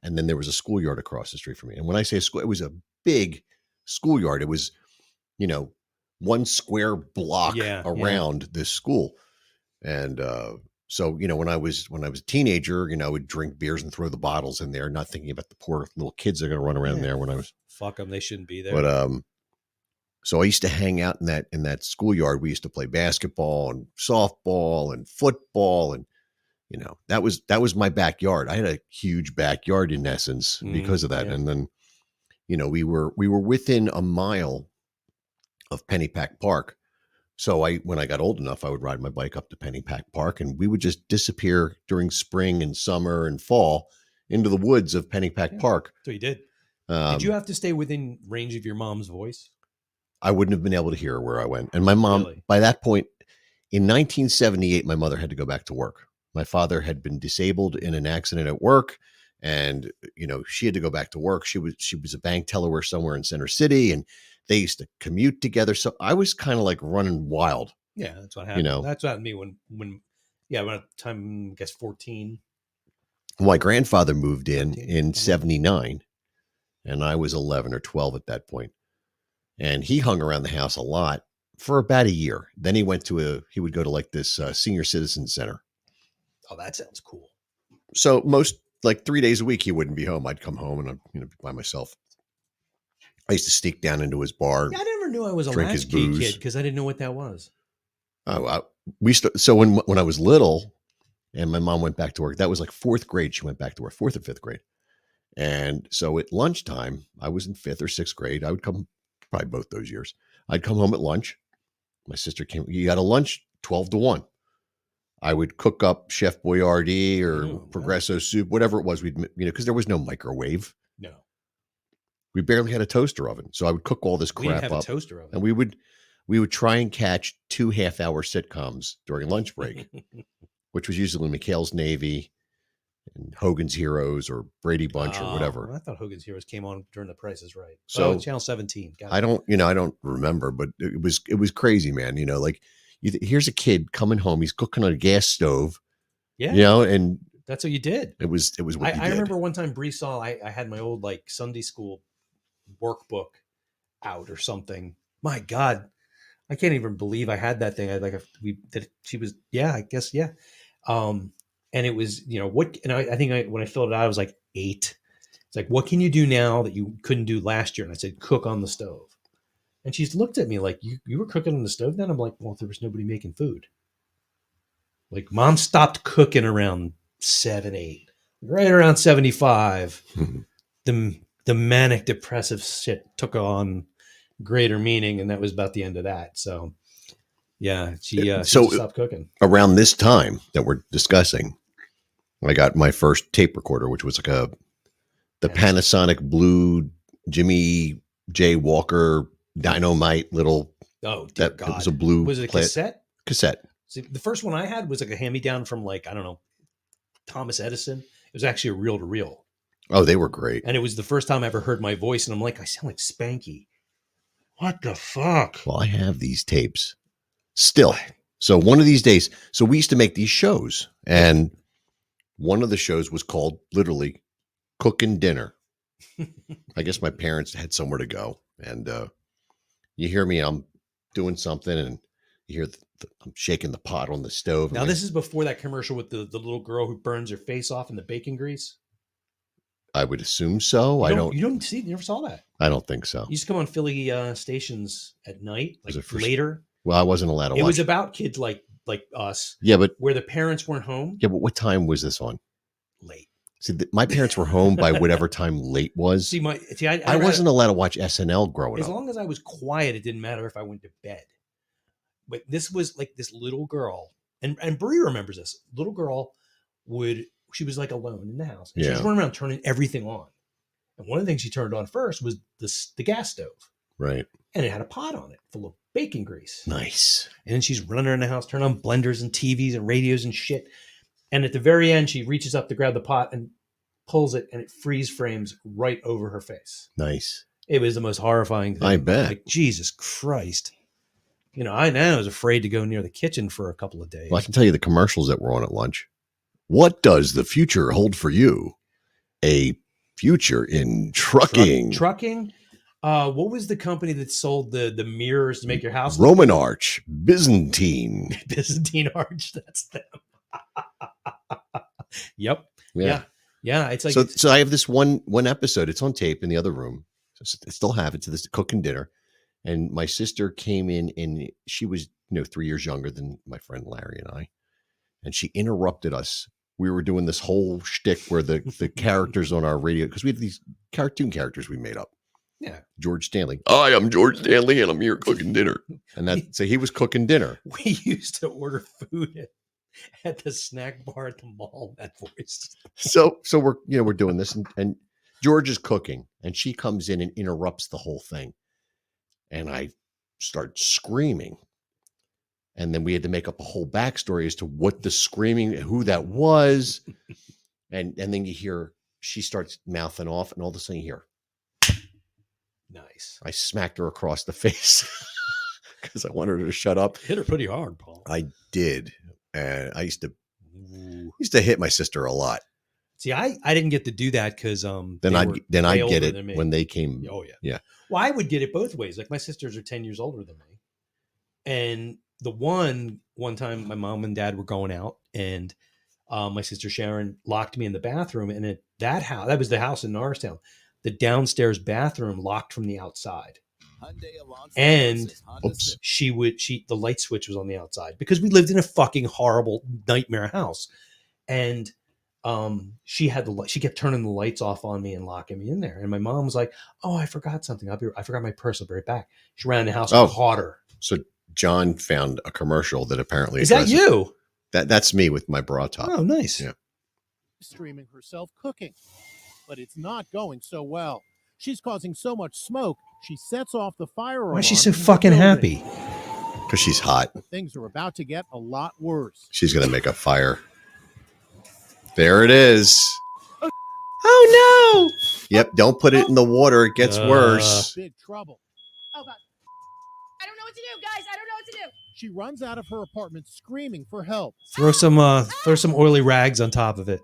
Speaker 8: and then there was a schoolyard across the street from me. And when I say school, it was a big schoolyard. It was, one square block around this school. And so, when I was a teenager, I would drink beers and throw the bottles in there, not thinking about the poor little kids that are going to run around there when I was.
Speaker 1: Fuck them, they shouldn't be there.
Speaker 8: But so I used to hang out in that schoolyard. We used to play basketball and softball and football, and that was my backyard. I had a huge backyard in essence because of that. Yeah. And then, we were within a mile of Pennypack Park. So when I got old enough, I would ride my bike up to Pennypack Park, and we would just disappear during spring and summer and fall into the woods of Pennypack Park.
Speaker 1: So you did. Did you have to stay within range of your mom's voice?
Speaker 8: I wouldn't have been able to hear her where I went. And my mom, by that point, in 1978, my mother had to go back to work. My father had been disabled in an accident at work, and she had to go back to work. She was a bank teller somewhere in Center City, and they used to commute together. So I was kind of like running wild.
Speaker 1: Yeah, that's what happened. That's what happened to me when the time, I guess 14.
Speaker 8: My grandfather moved in 79, and I was 11 or 12 at that point. And he hung around the house a lot for about a year. Then he would go to like this senior citizen center.
Speaker 1: Oh, that sounds cool.
Speaker 8: So like 3 days a week, he wouldn't be home. I'd come home and I'd be by myself. I used to sneak down into his bar.
Speaker 1: Yeah, I never knew I was a latchkey kid because I didn't know what that was.
Speaker 8: So when I was little and my mom went back to work, that was like fourth grade. She went back to work, 4th or 5th grade. And so at lunchtime, I was in 5th or 6th grade. I would come probably both those years. I'd come home at lunch. My sister came, you got a lunch 12 to 1. I would cook up Chef Boyardee or Progresso soup, whatever it was. Because there was no microwave.
Speaker 1: No.
Speaker 8: We barely had a toaster oven. So I would cook all this crap
Speaker 1: we didn't have
Speaker 8: up.
Speaker 1: A toaster oven.
Speaker 8: And we would try and catch 2 half-hour sitcoms during lunch break, which was usually McHale's Navy and Hogan's Heroes or Brady Bunch or whatever.
Speaker 1: Well, I thought Hogan's Heroes came on during The Price is Right.
Speaker 8: So
Speaker 1: Channel 17.
Speaker 8: I don't remember, but it was crazy, man. Here's a kid coming home. He's cooking on a gas stove.
Speaker 1: Yeah.
Speaker 8: And
Speaker 1: that's what you did.
Speaker 8: It was what you did.
Speaker 1: I remember one time Bree saw I had my old like Sunday school workbook out or something. My God, I can't even believe I had that thing. I guess. And it was, I think when I filled it out, I was like 8. It's like, what can you do now that you couldn't do last year? And I said, cook on the stove. And she's looked at me like, you were cooking on the stove then? I'm like, well, there was nobody making food. Like, Mom stopped cooking around 7, 8, right around 75. The manic depressive shit took on greater meaning, and that was about the end of that. So, yeah, she stopped cooking.
Speaker 8: Around this time that we're discussing, I got my first tape recorder, which was like the Panasonic Blue Jimmy J. Walker Dynamite little.
Speaker 1: Oh, dear God.
Speaker 8: It was a blue.
Speaker 1: Was it a cassette?
Speaker 8: Cassette.
Speaker 1: See, the first one I had was like a hand-me-down from like, I don't know, Thomas Edison. It was actually a reel-to-reel.
Speaker 8: Oh, they were great.
Speaker 1: And it was the first time I ever heard my voice, and I'm like, I sound like Spanky. What the fuck?
Speaker 8: Well, I have these tapes still. So one of these days, so we used to make these shows, and one of the shows was called literally Cooking Dinner. I guess my parents had somewhere to go, and you hear me, I'm doing something, and you hear I'm shaking the pot on the stove.
Speaker 1: Now, this is before that commercial with the little girl who burns her face off in the bacon grease.
Speaker 8: I would assume so.
Speaker 1: You never saw that.
Speaker 8: I don't think so.
Speaker 1: You used to come on Philly stations at night, like later.
Speaker 8: Well, I wasn't allowed to watch.
Speaker 1: It was about kids like us.
Speaker 8: Yeah, but
Speaker 1: where the parents weren't home.
Speaker 8: Yeah, but what time was this on?
Speaker 1: Late.
Speaker 8: See, my parents were home by whatever time late was.
Speaker 1: I
Speaker 8: wasn't allowed to watch SNL growing up.
Speaker 1: As long as I was quiet, it didn't matter if I went to bed. But this was like this little girl, and Bree remembers this. Little girl she was like alone in the house. And she was running around turning everything on. And one of the things she turned on first was the gas stove.
Speaker 8: Right.
Speaker 1: And it had a pot on it full of bacon grease.
Speaker 8: Nice.
Speaker 1: And then she's running around the house, turning on blenders and TVs and radios and shit. And at the very end, she reaches up to grab the pot and pulls it, and it freeze frames right over her face.
Speaker 8: Nice.
Speaker 1: It was the most horrifying thing.
Speaker 8: I bet.
Speaker 1: Like, Jesus Christ. I was afraid to go near the kitchen for a couple of days.
Speaker 8: Well, I can tell you the commercials that were on at lunch. What does the future hold for you? A future in trucking.
Speaker 1: Trucking? What was the company that sold the mirrors to make your house?
Speaker 8: Roman Arch, Byzantine.
Speaker 1: Byzantine Arch. That's them. Yep.
Speaker 8: Yeah.
Speaker 1: Yeah. It's like
Speaker 8: so I have this one episode. It's on tape in the other room. So I still have it to this cooking dinner. And my sister came in, and she was 3 years younger than my friend Larry and I. And she interrupted us. We were doing this whole shtick where the characters on our radio, because we have these cartoon characters we made up.
Speaker 1: Yeah.
Speaker 8: George Stanley. Hi, I'm George Stanley, and I'm here cooking dinner. And so he was cooking dinner.
Speaker 1: We used to order food at the snack bar at the mall. That voice.
Speaker 8: So we're doing this, and George is cooking, and she comes in and interrupts the whole thing. And I start screaming. And then we had to make up a whole backstory as to what the screaming, who that was. And then you hear, she starts mouthing off, and all of a sudden you hear.
Speaker 1: Nice.
Speaker 8: I smacked her across the face because I wanted her to shut up.
Speaker 1: Hit her pretty hard, Paul.
Speaker 8: I did. And I used to hit my sister a lot.
Speaker 1: See, I didn't get to do that because
Speaker 8: then I'd get it when they came.
Speaker 1: Oh yeah.
Speaker 8: Yeah.
Speaker 1: Well, I would get it both ways. Like my sisters are 10 years older than me. And the one time my mom and dad were going out, and my sister Sharon locked me in the bathroom, and at that was the house in Norristown. The downstairs bathroom locked from the outside. And the light switch was on the outside because we lived in a fucking horrible nightmare house. And she kept turning the lights off on me and locking me in there. And my mom was like, "Oh, I forgot something. I forgot my purse. I'll be right back." She ran in the house and caught her.
Speaker 8: So John found a commercial that apparently
Speaker 1: is that you?
Speaker 8: That's me with my bra top.
Speaker 1: Oh, nice.
Speaker 8: Yeah.
Speaker 12: Streaming herself cooking, but it's not going so well. She's causing so much smoke, she sets off the fire alarm.
Speaker 1: Why is she so fucking happy?
Speaker 8: Because she's hot.
Speaker 12: Things are about to get a lot worse.
Speaker 8: She's going to make a fire. There it is.
Speaker 1: Oh, no.
Speaker 8: Yep. Don't put it in the water. It gets worse.
Speaker 12: Big trouble.
Speaker 13: Oh, God. I don't know what to do, guys. I don't know what to do.
Speaker 12: She runs out of her apartment screaming for help.
Speaker 1: Throw some oily rags on top of it.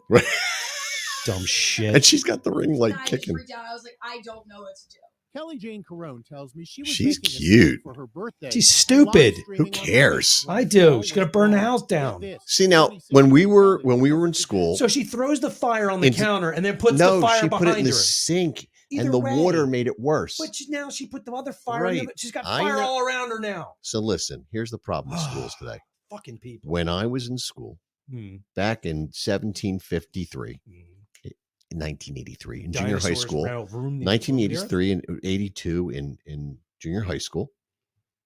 Speaker 1: Dumb shit.
Speaker 8: And she's got the ring light kicking.
Speaker 13: I was like, I don't know what to do.
Speaker 12: Kelly Jane Carone tells me
Speaker 8: she's cute.
Speaker 12: For her birthday.
Speaker 1: She's stupid.
Speaker 8: Who cares?
Speaker 1: I do. She's gonna burn the house down.
Speaker 8: See, now when we were in school,
Speaker 1: so she throws the fire on the counter and then puts the fire behind her.
Speaker 8: No, she put it in the sink, and the water made it worse.
Speaker 1: But now she put the other fire in there. She's got fire all around her now.
Speaker 8: So listen, here's the problem with schools today.
Speaker 1: Fucking people.
Speaker 8: When I was in school, back in 1753. 1983 in junior high school, 1983 and 82 in junior high school,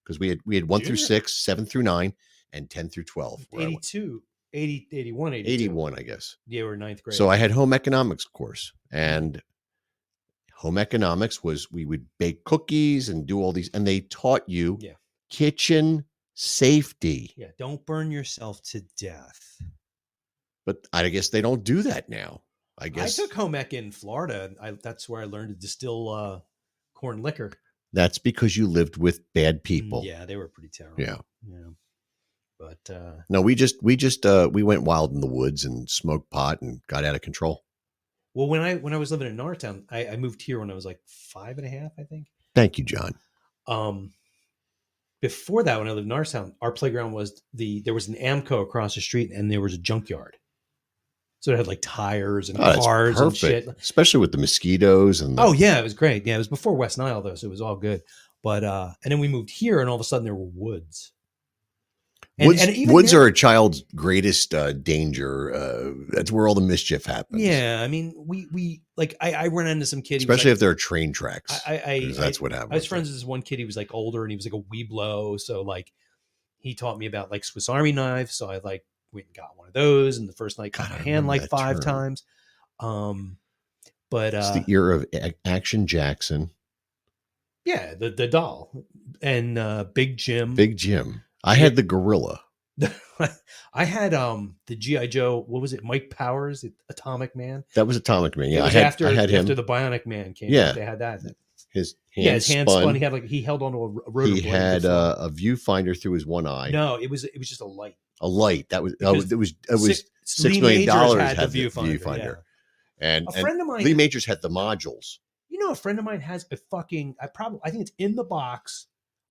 Speaker 8: because we had 1 through 6, 7 through 9, and 10 through 12.
Speaker 1: 82. 81, 82.
Speaker 8: 81, I guess.
Speaker 1: Yeah, we're ninth grade.
Speaker 8: So I had home economics course, and home economics was we would bake cookies and do all these, and they taught you kitchen safety.
Speaker 1: Yeah, don't burn yourself to death.
Speaker 8: But I guess they don't do that now. I guess
Speaker 1: I took home ec in Florida. That's where I learned to distill corn liquor.
Speaker 8: that's because you lived with bad people.
Speaker 1: Yeah, they were pretty terrible.
Speaker 8: Yeah.
Speaker 1: But
Speaker 8: No, we went wild in the woods and smoked pot and got out of control.
Speaker 1: well, when I was living in Norristown, I moved here when I was like 5.5, I think.
Speaker 8: Thank you, John.
Speaker 1: Before that, when I lived in Norristown, our playground was there was an Amco across the street, and there was a junkyard. So it had like tires and cars and shit,
Speaker 8: especially with the mosquitoes and.
Speaker 1: Oh yeah, it was great. Yeah, it was before West Nile though, so it was all good. But and then we moved here, and all of a sudden there were woods. Woods
Speaker 8: are a child's greatest danger. That's where all the mischief happens.
Speaker 1: Yeah, I mean, we like I ran into some kid,
Speaker 8: especially if there are train tracks.
Speaker 1: That's
Speaker 8: what happens.
Speaker 1: I was friends with this one kid. He was like older, and he was like a Weeblo. So like, he taught me about like Swiss Army knives. So I like went and got one of those, and the first night cut my hand like 5 times. But
Speaker 8: it's the era of Action Jackson.
Speaker 1: Yeah, the doll and Big Jim.
Speaker 8: Big Jim. I had the gorilla.
Speaker 1: I had the G.I. Joe. What was it? Mike Powers, Atomic Man.
Speaker 8: That was Atomic Man. Yeah,
Speaker 1: I had him after the Bionic Man came.
Speaker 8: Yeah,
Speaker 1: out, they had that.
Speaker 8: His hand
Speaker 1: spun. He held onto a rotor.
Speaker 8: He had a viewfinder through his one eye.
Speaker 1: No, it was just a light.
Speaker 8: A light. It was $6 million had the viewfinder. And
Speaker 1: a friend of mine,
Speaker 8: Lee Majors had the modules.
Speaker 1: You know, a friend of mine has a fucking. I think it's in the box.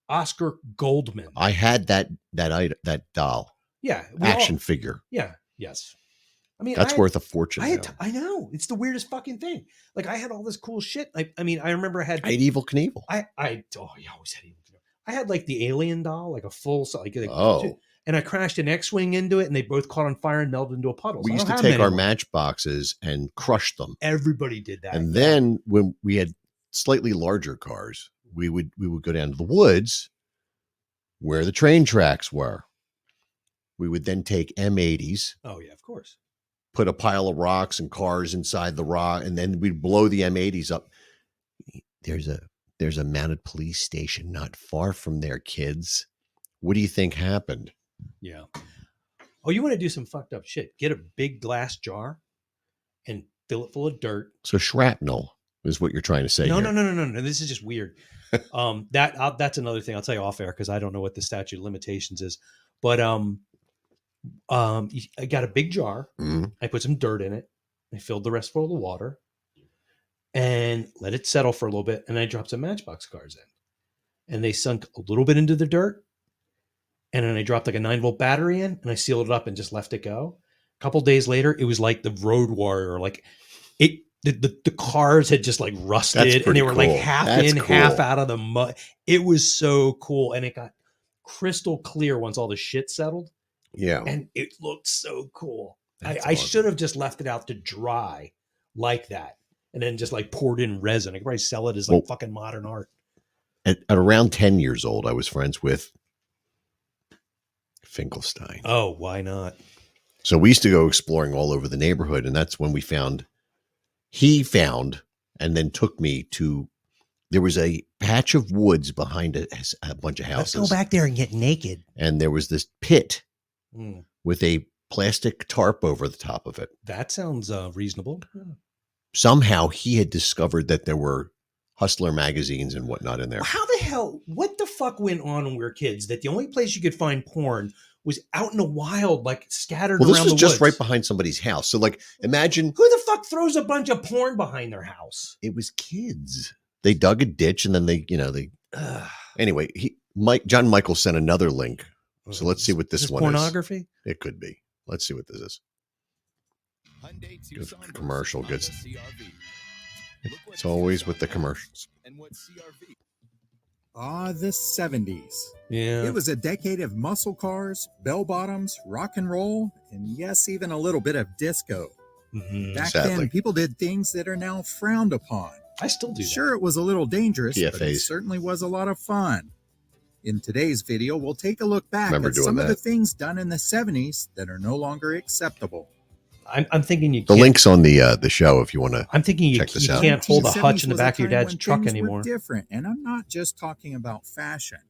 Speaker 1: Oscar Goldman.
Speaker 8: I had that doll.
Speaker 1: Yeah,
Speaker 8: action figure.
Speaker 1: Yeah. Yes. I mean,
Speaker 8: that's worth a fortune.
Speaker 1: I know. It's the weirdest fucking thing. Like I had all this cool shit. I mean, I remember I had
Speaker 8: Evel Knievel.
Speaker 1: I always had Evel Knievel. I had like the alien doll, like a full and I crashed an X-wing into it, and they both caught on fire and melted into a puddle.
Speaker 8: We used to take our matchboxes and crush them.
Speaker 1: Everybody did that.
Speaker 8: And then when we had slightly larger cars, we would go down to the woods where the train tracks were. We would then take M80s.
Speaker 1: Oh yeah, of course.
Speaker 8: Put a pile of rocks and cars inside the rock, and then we'd blow the M80s up. There's a mounted police station not far from there, kids. What do you think happened?
Speaker 1: Yeah. Oh, you want to do some fucked up shit? Get a big glass jar and fill it full of dirt.
Speaker 8: So shrapnel is what you're trying to say.
Speaker 1: No.
Speaker 8: Here.
Speaker 1: This is just weird. That's another thing I'll tell you off air because I don't know what the statute of limitations is. But I got a big jar.
Speaker 8: Mm-hmm.
Speaker 1: I put some dirt in it. I filled the rest full of water and let it settle for a little bit. And I dropped some Matchbox cars in, and they sunk a little bit into the dirt. And then I dropped like a 9-volt battery in, and I sealed it up and just left it go. A couple days later, it was like the Road Warrior. Like it, the cars had just like rusted, and they were like half half out of the mud. It was so cool, and it got crystal clear once all the shit settled.
Speaker 8: Yeah,
Speaker 1: and it looked so cool. I should have just left it out to dry like that, and then just like poured in resin. I could probably sell it as like fucking modern art.
Speaker 8: At around 10 years old, I was friends with Finkelstein.
Speaker 1: Oh, why not?
Speaker 8: So we used to go exploring all over the neighborhood, and that's when he found and then took me to, there was a patch of woods behind a bunch of houses.
Speaker 1: Let's go back there and get naked.
Speaker 8: And there was this pit with a plastic tarp over the top of it.
Speaker 1: That sounds reasonable.
Speaker 8: Somehow he had discovered that there were Hustler magazines and whatnot in there.
Speaker 1: How the hell, what the fuck went on when we were kids that the only place you could find porn was out in the wild, like scattered around the woods?
Speaker 8: Well, this was just right behind somebody's house. So like, imagine.
Speaker 1: Who the fuck throws a bunch of porn behind their house?
Speaker 8: It was kids. They dug a ditch and then anyway, John Michael sent another link. So let's see what this one
Speaker 1: pornography?
Speaker 8: is. It could be. Let's see what this is. Good commercial. Good. It's always with the commercials.
Speaker 14: The 70s.
Speaker 1: Yeah.
Speaker 14: It was a decade of muscle cars, bell bottoms, rock and roll, and yes, even a little bit of disco.
Speaker 1: Mm-hmm.
Speaker 14: Back then, people did things that are now frowned upon.
Speaker 1: I still do.
Speaker 14: Sure, it was a little dangerous, but it
Speaker 8: PFAs.
Speaker 14: certainly was a lot of fun. In today's video, we'll take a look back
Speaker 8: Remember
Speaker 14: at
Speaker 8: doing
Speaker 14: some of the
Speaker 8: that.
Speaker 14: things done in the 70s that are no longer acceptable.
Speaker 1: I'm thinking you
Speaker 8: The
Speaker 1: can't,
Speaker 8: link's on the show if you want to.
Speaker 1: I'm thinking you,
Speaker 8: check this
Speaker 1: you
Speaker 8: out.
Speaker 1: can't hold a hutch
Speaker 14: 1970s
Speaker 1: in the
Speaker 14: was a
Speaker 1: back of your
Speaker 14: time
Speaker 1: dad's
Speaker 14: when
Speaker 1: truck
Speaker 14: things were
Speaker 1: anymore.
Speaker 14: different, and I'm not just talking about fashion.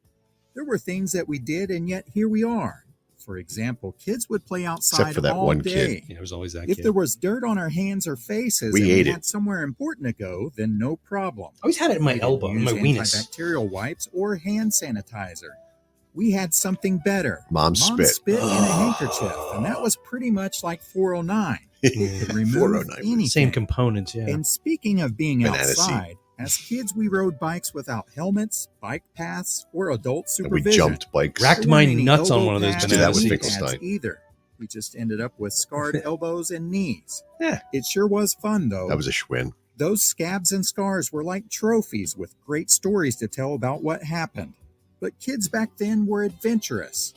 Speaker 14: There were things that we did, and yet here we are. For example, kids would play outside
Speaker 8: for that
Speaker 14: all
Speaker 8: one
Speaker 14: day.
Speaker 8: kid.
Speaker 1: Yeah, it was always that
Speaker 14: If
Speaker 1: kid.
Speaker 14: there was dirt on our hands or faces
Speaker 8: We
Speaker 14: and
Speaker 8: ate
Speaker 14: we
Speaker 8: it.
Speaker 14: had somewhere important to go, then no problem.
Speaker 1: I always had it in my
Speaker 14: We didn't
Speaker 1: elbow, in my
Speaker 14: use
Speaker 1: weenus.
Speaker 14: antibacterial wipes or hand sanitizer. We had something better.
Speaker 8: Mom's spit.
Speaker 14: in a handkerchief, and that was pretty much like 409. It could remove
Speaker 8: 409.
Speaker 14: anything.
Speaker 1: Same components, yeah.
Speaker 14: And speaking of being
Speaker 8: Banana seed.
Speaker 14: outside, as kids we rode bikes without helmets, bike paths, or adult
Speaker 8: And we
Speaker 14: supervision.
Speaker 8: jumped bikes.
Speaker 1: Racked
Speaker 14: There
Speaker 1: my
Speaker 14: weren't any
Speaker 1: nuts on
Speaker 14: elbow
Speaker 1: one of those
Speaker 14: pads
Speaker 8: Do
Speaker 1: banana
Speaker 8: that with
Speaker 14: or knee
Speaker 1: seeds.
Speaker 14: pads
Speaker 8: Finkelstein.
Speaker 14: either. We just ended up with scarred elbows and knees.
Speaker 1: Yeah.
Speaker 14: It sure was fun, though.
Speaker 8: That was a Schwinn.
Speaker 14: Those scabs and scars were like trophies with great stories to tell about what happened. But kids back then were adventurous.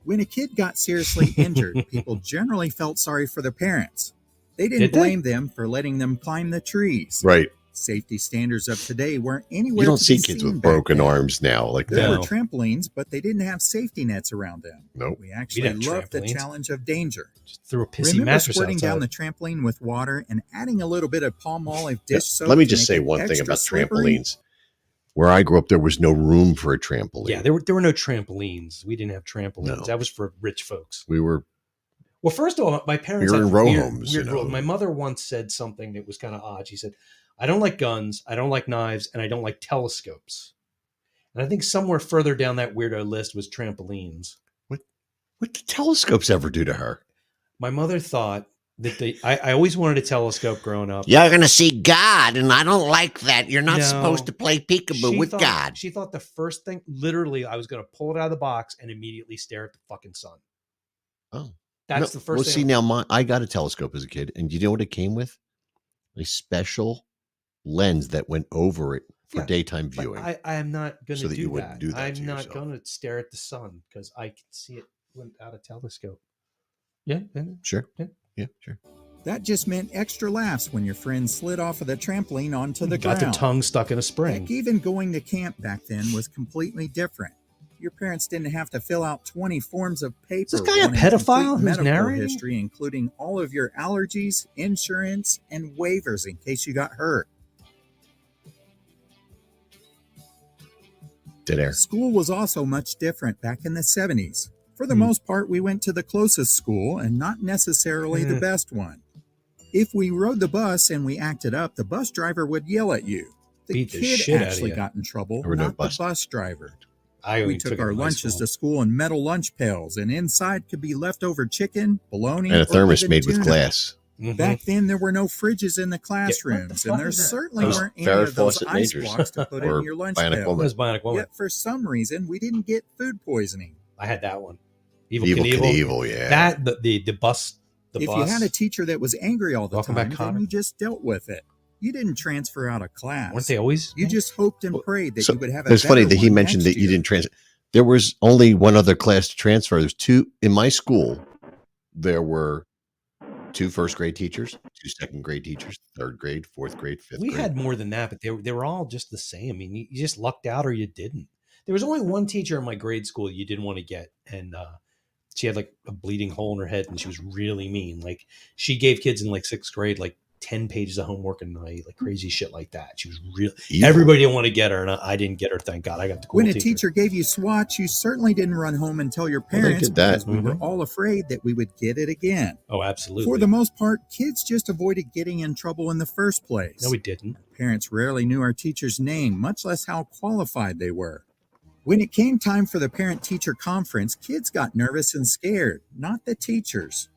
Speaker 14: When a kid got seriously injured, people generally felt sorry for their parents. They didn't
Speaker 1: Did they?
Speaker 14: blame them for letting them climb the trees.
Speaker 8: Right.
Speaker 14: Safety standards of today weren't anywhere
Speaker 8: You don't
Speaker 14: to
Speaker 8: see
Speaker 14: be
Speaker 8: kids
Speaker 14: seen
Speaker 8: with
Speaker 14: back
Speaker 8: broken
Speaker 14: then.
Speaker 8: arms now like
Speaker 14: There
Speaker 8: that.
Speaker 14: were trampolines, but they didn't have safety nets around them.
Speaker 8: Nope.
Speaker 14: We actually
Speaker 1: didn't have
Speaker 14: loved the
Speaker 1: trampolines.
Speaker 14: challenge of danger.
Speaker 1: Just threw a pissy
Speaker 14: Remember
Speaker 1: mattress
Speaker 14: squirting
Speaker 1: outside.
Speaker 14: down the trampoline with water and adding a little bit of palm olive dish soap?
Speaker 8: Let me
Speaker 14: to
Speaker 8: just
Speaker 14: make
Speaker 8: say
Speaker 14: it
Speaker 8: one thing
Speaker 14: extra
Speaker 8: about
Speaker 14: slippery?
Speaker 8: trampolines. Where I grew up, there was no room for a trampoline.
Speaker 1: Yeah, there were no trampolines. We didn't have trampolines.
Speaker 8: No.
Speaker 1: That was for rich folks.
Speaker 8: We were.
Speaker 1: Well, first of all, my parents
Speaker 8: We were
Speaker 1: had
Speaker 8: in row
Speaker 1: weird,
Speaker 8: homes,
Speaker 1: weird
Speaker 8: you know.
Speaker 1: rules. My mother once said something that was kind of odd. She said, "I don't like guns, I don't like knives, and I don't like telescopes." And I think somewhere further down that weirdo list was trampolines.
Speaker 8: What did telescopes ever do to her?
Speaker 1: My mother thought that I always wanted a telescope growing up.
Speaker 15: You're going to see God, and I don't like that. You're not
Speaker 1: No.
Speaker 15: supposed to play peekaboo
Speaker 1: She
Speaker 15: with
Speaker 1: thought-
Speaker 15: God.
Speaker 1: She thought the first thing, literally, I was going to pull it out of the box and immediately stare at the fucking sun.
Speaker 8: Oh,
Speaker 1: That's
Speaker 8: No,
Speaker 1: the first
Speaker 8: Well,
Speaker 1: thing.
Speaker 8: see, now I got a telescope as a kid, and you know what it came with? A special lens that went over it for
Speaker 1: Yeah,
Speaker 8: daytime
Speaker 1: But
Speaker 8: viewing.
Speaker 1: I am not going
Speaker 8: So
Speaker 1: to
Speaker 8: that
Speaker 1: do
Speaker 8: you
Speaker 1: that.
Speaker 8: wouldn't do that
Speaker 1: I'm
Speaker 8: to
Speaker 1: not
Speaker 8: yourself.
Speaker 1: going to stare at the sun because I can see it without a telescope. Yeah.
Speaker 8: Sure.
Speaker 1: Yeah.
Speaker 8: Yeah, sure.
Speaker 14: That just meant extra laughs when your friends slid off of the trampoline onto the
Speaker 1: Got
Speaker 14: ground.
Speaker 1: their tongue stuck in a spring.
Speaker 14: Heck, even going to camp back then was completely different. Your parents didn't have to fill out 20 forms of paper.
Speaker 1: this guy a
Speaker 14: wanting
Speaker 1: pedophile
Speaker 14: complete
Speaker 1: who's
Speaker 14: medical
Speaker 1: narrating?
Speaker 14: history, including all of your allergies, insurance, and waivers in case you got hurt.
Speaker 8: Dead air.
Speaker 14: School was also much different back in the 70s. For the
Speaker 1: Hmm.
Speaker 14: most part, we went to the closest school and not necessarily the best one. If we rode the bus and we acted up, the bus driver would yell at you. The
Speaker 1: Beat the
Speaker 14: kid
Speaker 1: shit out of
Speaker 14: actually
Speaker 1: you.
Speaker 14: got in trouble,
Speaker 8: There were no
Speaker 14: not the bus driver.
Speaker 1: I
Speaker 14: We
Speaker 1: only
Speaker 14: took
Speaker 1: it
Speaker 14: our
Speaker 1: in high
Speaker 14: lunches
Speaker 1: school.
Speaker 14: to school in metal lunch pails, and inside could be leftover chicken, bologna,
Speaker 8: And a
Speaker 14: or
Speaker 8: thermos
Speaker 14: even
Speaker 8: made with
Speaker 14: tuna.
Speaker 8: glass.
Speaker 1: Mhm.
Speaker 14: Back then, there were no fridges in the classrooms,
Speaker 1: fuck
Speaker 14: and there
Speaker 1: is that?
Speaker 14: certainly
Speaker 8: Those
Speaker 14: weren't any
Speaker 8: Farrah
Speaker 14: of those
Speaker 8: Fawcett
Speaker 14: ice
Speaker 8: Majors.
Speaker 14: blocks to put
Speaker 8: Or
Speaker 14: in your lunch
Speaker 8: Bionic
Speaker 14: pail.
Speaker 8: Woman.
Speaker 1: That was Bionic Woman.
Speaker 14: Yet, for some reason, we didn't get food poisoning.
Speaker 1: I had that one. Evil
Speaker 8: Evil
Speaker 1: Knievel.
Speaker 8: Knievel, yeah.
Speaker 1: That the bus. The
Speaker 14: If
Speaker 1: bus.
Speaker 14: you had a teacher that was angry all the
Speaker 1: Welcome back,
Speaker 14: time,
Speaker 1: Connor.
Speaker 14: then you just dealt with it. You didn't transfer out of class.
Speaker 1: Weren't they always?
Speaker 14: You just hoped and prayed that
Speaker 8: So
Speaker 14: you would have a
Speaker 8: it's funny
Speaker 14: better
Speaker 8: that he
Speaker 14: one
Speaker 8: mentioned
Speaker 14: next
Speaker 8: that you
Speaker 14: year.
Speaker 8: didn't transfer. There was only one other class to transfer. There's two in my school. There were 2 first grade teachers, 2 second grade teachers, 3rd grade, 4th grade, 5th
Speaker 1: We
Speaker 8: grade.
Speaker 1: had more than that, but they were all just the same. I mean, you just lucked out or you didn't. There was only one teacher in my grade school you didn't want to get, and she had like a bleeding hole in her head, and she was really mean. Like she gave kids in like 6th grade like 10 pages of homework a night, like crazy shit like that. She was real.
Speaker 8: Evil.
Speaker 1: Everybody didn't want to get her, and I didn't get her. Thank God, I got the cool
Speaker 14: When a teacher gave you swatch, you certainly didn't run home and tell your
Speaker 8: Well, they
Speaker 14: parents
Speaker 8: did that.
Speaker 14: because we were all afraid that we would get it again.
Speaker 1: Oh, absolutely.
Speaker 14: For the most part, kids just avoided getting in trouble in the first place.
Speaker 1: No, we didn't.
Speaker 14: Parents rarely knew our teacher's name, much less how qualified they were. When it came time for the parent-teacher conference, kids got nervous and scared, not the teachers.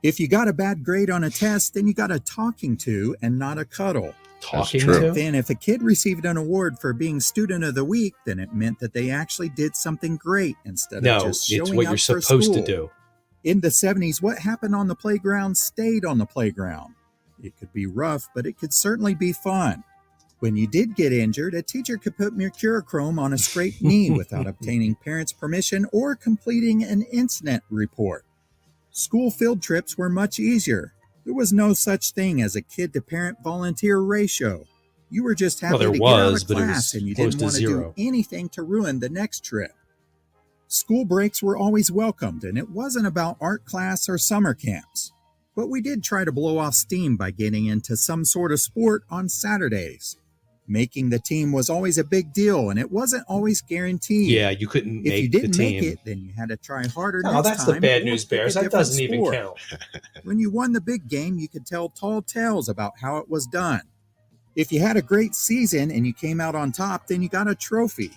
Speaker 14: If you got a bad grade on a test, then you got a talking to and not a cuddle.
Speaker 1: Talking
Speaker 8: true.
Speaker 1: to.
Speaker 14: Then if a kid received an award for being student of the week, then it meant that they actually did something great instead
Speaker 1: No,
Speaker 14: of just showing
Speaker 1: it's what
Speaker 14: up
Speaker 1: you're
Speaker 14: for
Speaker 1: supposed to
Speaker 14: school.
Speaker 1: do.
Speaker 14: In the 70s, what happened on the playground stayed on the playground. It could be rough, but it could certainly be fun. When you did get injured, a teacher could put mercurochrome on a scraped knee without obtaining parents' permission or completing an incident report. School field trips were much easier. There was no such thing as a kid-to-parent volunteer ratio. You were just happy
Speaker 1: Well, there
Speaker 14: to
Speaker 1: was,
Speaker 14: get
Speaker 1: but
Speaker 14: out
Speaker 1: it
Speaker 14: of
Speaker 1: was
Speaker 14: class and you
Speaker 1: close
Speaker 14: didn't
Speaker 1: to
Speaker 14: want to do
Speaker 1: zero.
Speaker 14: anything to ruin the next trip. School breaks were always welcomed, and it wasn't about art class or summer camps. But we did try to blow off steam by getting into some sort of sport on Saturdays. Making the team was always a big deal, and it wasn't always guaranteed.
Speaker 1: Yeah, you couldn't
Speaker 14: If you
Speaker 1: make the
Speaker 14: didn't make
Speaker 1: team.
Speaker 14: it, then you had to try harder
Speaker 1: No,
Speaker 14: next
Speaker 1: that's
Speaker 14: time.
Speaker 1: the bad
Speaker 14: or
Speaker 1: news
Speaker 14: pick a
Speaker 1: bears. That
Speaker 14: different
Speaker 1: doesn't even
Speaker 14: sport.
Speaker 1: count.
Speaker 14: When you won the big game, you could tell tall tales about how it was done. If you had a great season and you came out on top, then you got a trophy.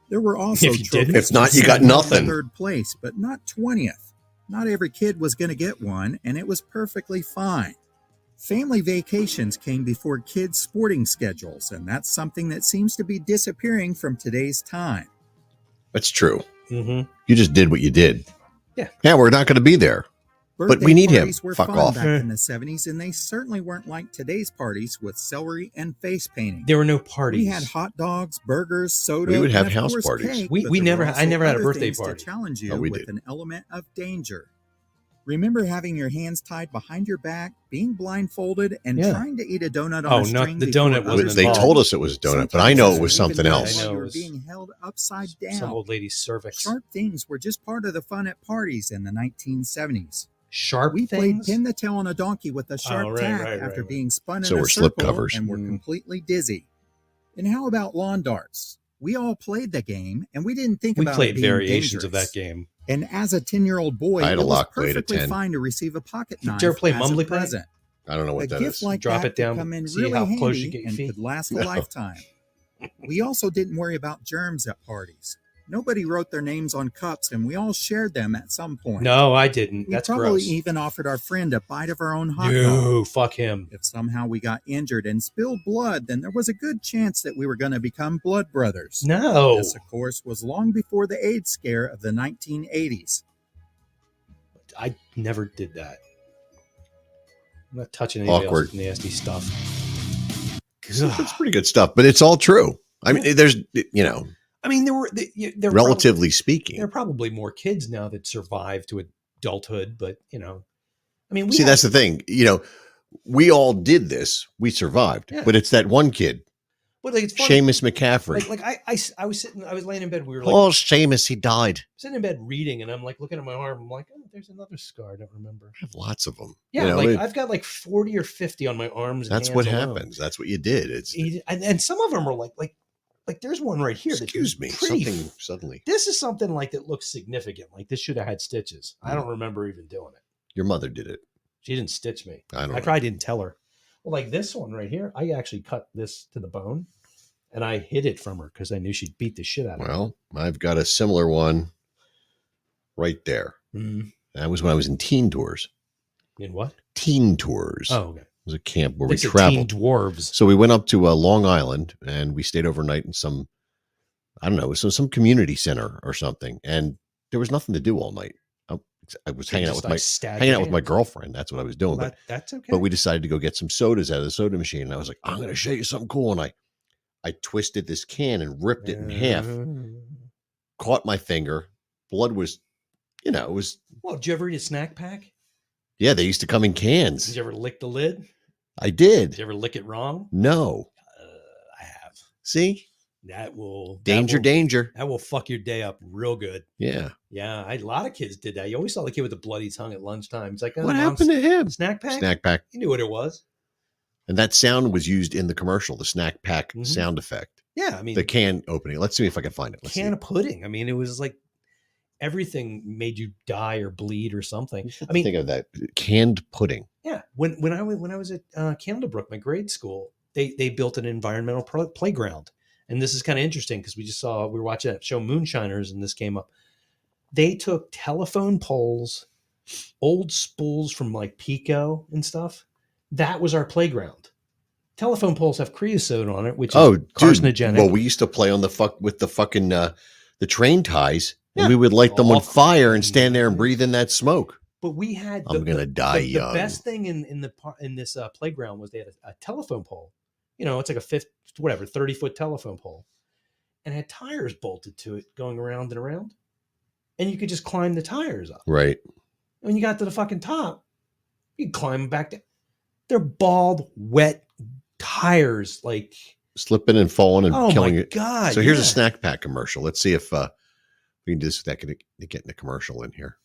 Speaker 14: There were also
Speaker 1: If you didn't,
Speaker 14: trophies
Speaker 8: if not,
Speaker 14: for
Speaker 8: you got
Speaker 14: second or
Speaker 8: nothing.
Speaker 14: third place, but not 20th. Not every kid was going to get one, and it was perfectly fine. Family vacations came before kids' sporting schedules, and that's something that seems to be disappearing from today's time.
Speaker 8: That's true.
Speaker 1: Mm-hmm.
Speaker 8: You just did what you did.
Speaker 1: Yeah.
Speaker 8: Yeah, we're not going to be there. But
Speaker 14: Birthday
Speaker 8: we need him.
Speaker 14: parties were
Speaker 8: Fuck
Speaker 14: fun
Speaker 8: off.
Speaker 14: back in the 70s, and they certainly weren't like today's parties with celery and face painting.
Speaker 1: There were no parties.
Speaker 14: We had hot dogs, burgers, soda.
Speaker 8: We would have
Speaker 14: and of
Speaker 8: house
Speaker 14: course
Speaker 8: parties.
Speaker 14: cake,
Speaker 1: We
Speaker 14: but there
Speaker 1: never-
Speaker 14: were
Speaker 1: I
Speaker 14: also
Speaker 1: never had a
Speaker 14: other
Speaker 1: birthday
Speaker 14: things to
Speaker 1: party.
Speaker 14: challenge you
Speaker 8: Oh, we
Speaker 14: with
Speaker 8: did.
Speaker 14: an element of danger. Remember having your hands tied behind your back, being blindfolded, and
Speaker 1: Yeah.
Speaker 14: trying to eat a donut
Speaker 1: Oh,
Speaker 14: on a
Speaker 1: not
Speaker 14: string
Speaker 1: the
Speaker 14: before
Speaker 1: donut wasn't
Speaker 14: others
Speaker 8: They
Speaker 1: involved.
Speaker 8: told us it was a donut, but I know it was
Speaker 14: Sometimes
Speaker 8: something
Speaker 14: even
Speaker 8: else.
Speaker 14: while
Speaker 1: I know,
Speaker 14: you
Speaker 1: it
Speaker 14: were
Speaker 1: was
Speaker 14: being held upside down.
Speaker 1: Some old lady's cervix.
Speaker 14: Sharp things were just part of the fun at parties in the 1970s.
Speaker 1: Sharp
Speaker 14: We played
Speaker 1: things?
Speaker 14: pin the tail on a donkey with a sharp
Speaker 1: right,
Speaker 14: tack
Speaker 1: right,
Speaker 14: after
Speaker 1: right.
Speaker 14: being spun
Speaker 8: So
Speaker 14: in a
Speaker 8: were slip
Speaker 14: circle
Speaker 8: covers.
Speaker 14: and were completely dizzy. And how about lawn darts? We all played the game, and we didn't think
Speaker 1: We
Speaker 14: about it
Speaker 1: played
Speaker 14: being
Speaker 1: variations of
Speaker 14: dangerous.
Speaker 1: that game.
Speaker 14: And as a 10-year-old boy,
Speaker 8: I had a
Speaker 14: it was
Speaker 8: lock blade at
Speaker 14: perfectly
Speaker 8: 10.
Speaker 14: fine to receive a pocket knife
Speaker 1: Did you ever play
Speaker 14: as
Speaker 1: Mumbly
Speaker 14: a
Speaker 1: Play?
Speaker 14: present.
Speaker 8: I don't know
Speaker 14: A
Speaker 8: what that
Speaker 14: gift
Speaker 8: is.
Speaker 14: like
Speaker 1: Drop
Speaker 14: that
Speaker 1: it down,
Speaker 14: could come in
Speaker 1: see
Speaker 14: really
Speaker 1: how
Speaker 14: handy
Speaker 1: close you get your
Speaker 14: and
Speaker 1: feet?
Speaker 14: could last a
Speaker 8: No.
Speaker 14: lifetime. We also didn't worry about germs at parties. Nobody wrote their names on cups, and we all shared them at some point.
Speaker 1: No, I didn't.
Speaker 14: We
Speaker 1: That's
Speaker 14: probably
Speaker 1: gross.
Speaker 14: even offered our friend a bite of our own hot dog.
Speaker 1: No, fuck him.
Speaker 14: If somehow we got injured and spilled blood, then there was a good chance that we were going to become blood brothers.
Speaker 1: No.
Speaker 14: This, of course, was long before the AIDS scare of the 1980s.
Speaker 1: I never did that. I'm not touching anybody
Speaker 8: Awkward.
Speaker 1: else's nasty stuff.
Speaker 8: It's pretty good stuff, but it's all true. I mean, there's, you know,
Speaker 1: I mean, there
Speaker 8: relatively speaking.
Speaker 1: there are probably more kids now that survive to adulthood, but I mean, we
Speaker 8: See,
Speaker 1: had-
Speaker 8: that's the thing. You know, we all did this. We survived,
Speaker 1: Yeah.
Speaker 8: but it's that one kid,
Speaker 1: But like it's funny.
Speaker 8: Seamus McCaffrey.
Speaker 1: Like I was sitting, I was laying in bed. We were
Speaker 8: Oh,
Speaker 1: like
Speaker 8: Seamus, he died.
Speaker 1: sitting in bed reading, and I'm like looking at my arm. I'm like, oh, there's another scar. I don't remember.
Speaker 8: I have lots of them.
Speaker 1: Yeah,
Speaker 8: You know,
Speaker 1: like I've got like 40 or 50 on my arms. And
Speaker 8: that's
Speaker 1: hands
Speaker 8: what
Speaker 1: alone.
Speaker 8: happens. That's what you did. It's
Speaker 1: And some of them are like there's one right here.
Speaker 8: excuse me. Something suddenly.
Speaker 1: This is something like that looks significant. Like this should have had stitches. I don't remember even doing it.
Speaker 8: Your mother did it.
Speaker 1: She didn't stitch me.
Speaker 8: I don't know.
Speaker 1: probably didn't tell her. Well, like this one right here, I actually cut this to the bone, and I hid it from her because I knew she'd beat the shit out of me.
Speaker 8: Well, I've got a similar one right there.
Speaker 1: Mhm.
Speaker 8: That was when I was in teen tours.
Speaker 1: In what?
Speaker 8: Teen tours.
Speaker 1: Oh, okay.
Speaker 8: It was a camp where
Speaker 1: They
Speaker 8: we
Speaker 1: said
Speaker 8: traveled.
Speaker 1: Teen dwarves.
Speaker 8: So we went up to Long Island and we stayed overnight in some, I don't know, some community center or something. And there was nothing to do all night. I was
Speaker 1: So you
Speaker 8: hanging out
Speaker 1: just,
Speaker 8: with
Speaker 1: like,
Speaker 8: my
Speaker 1: stabbed
Speaker 8: hanging
Speaker 1: your
Speaker 8: out with my
Speaker 1: hands?
Speaker 8: girlfriend. That's what I was doing.
Speaker 1: Well,
Speaker 8: but
Speaker 1: that's okay.
Speaker 8: But we decided to go get some sodas out of the soda machine. And I was like, I'm going to show you something cool. And I twisted this can and ripped it in half. Caught my finger. Blood was, you know, it was.
Speaker 1: Well, did you ever eat a snack pack?
Speaker 8: Yeah, they used to come in cans.
Speaker 1: Did you ever lick the lid?
Speaker 8: I did.
Speaker 1: Did you ever lick it wrong?
Speaker 8: No.
Speaker 1: I have.
Speaker 8: See?
Speaker 1: That will
Speaker 8: Danger, danger.
Speaker 1: That will fuck your day up real good.
Speaker 8: Yeah.
Speaker 1: Yeah, a lot of kids did that. You always saw the kid with the bloody tongue at lunchtime. It's like, oh,
Speaker 8: What
Speaker 1: Mom's
Speaker 8: happened to him?
Speaker 1: Snack pack?
Speaker 8: Snack pack.
Speaker 1: You knew what it was.
Speaker 8: And that sound was used in the commercial, the snack pack sound effect.
Speaker 1: Yeah, I mean,
Speaker 8: The can opening. Let's see if I can find it. Let's
Speaker 1: can of pudding. I mean, it was like everything made you die or bleed or something. I mean,
Speaker 8: think of that canned pudding.
Speaker 1: yeah. When I was at Candlebrook, my grade school, they built an environmental playground, and this is kind of interesting because we were watching that show Moonshiners, and this came up. They took telephone poles, old spools from like Pico and stuff. That was our playground. Telephone poles have creosote on it, which is carcinogenic.
Speaker 8: Well, we used to play on the fucking the train ties, and we would light them on fire and stand there and breathe in that smoke.
Speaker 1: But we had
Speaker 8: I'm gonna die young.
Speaker 1: The best thing in this playground was they had a telephone pole. You know, it's like a 30-foot telephone pole, and had tires bolted to it going around and around, and you could just climb the tires up.
Speaker 8: Right.
Speaker 1: When you got to the fucking top, you climb back down. They're bald, wet, tires like
Speaker 8: slipping and falling and
Speaker 1: oh
Speaker 8: killing
Speaker 1: my
Speaker 8: it.
Speaker 1: God,
Speaker 8: So here's a
Speaker 1: yeah.
Speaker 8: snack pack commercial. Let's see if we can do this without getting the commercial in here.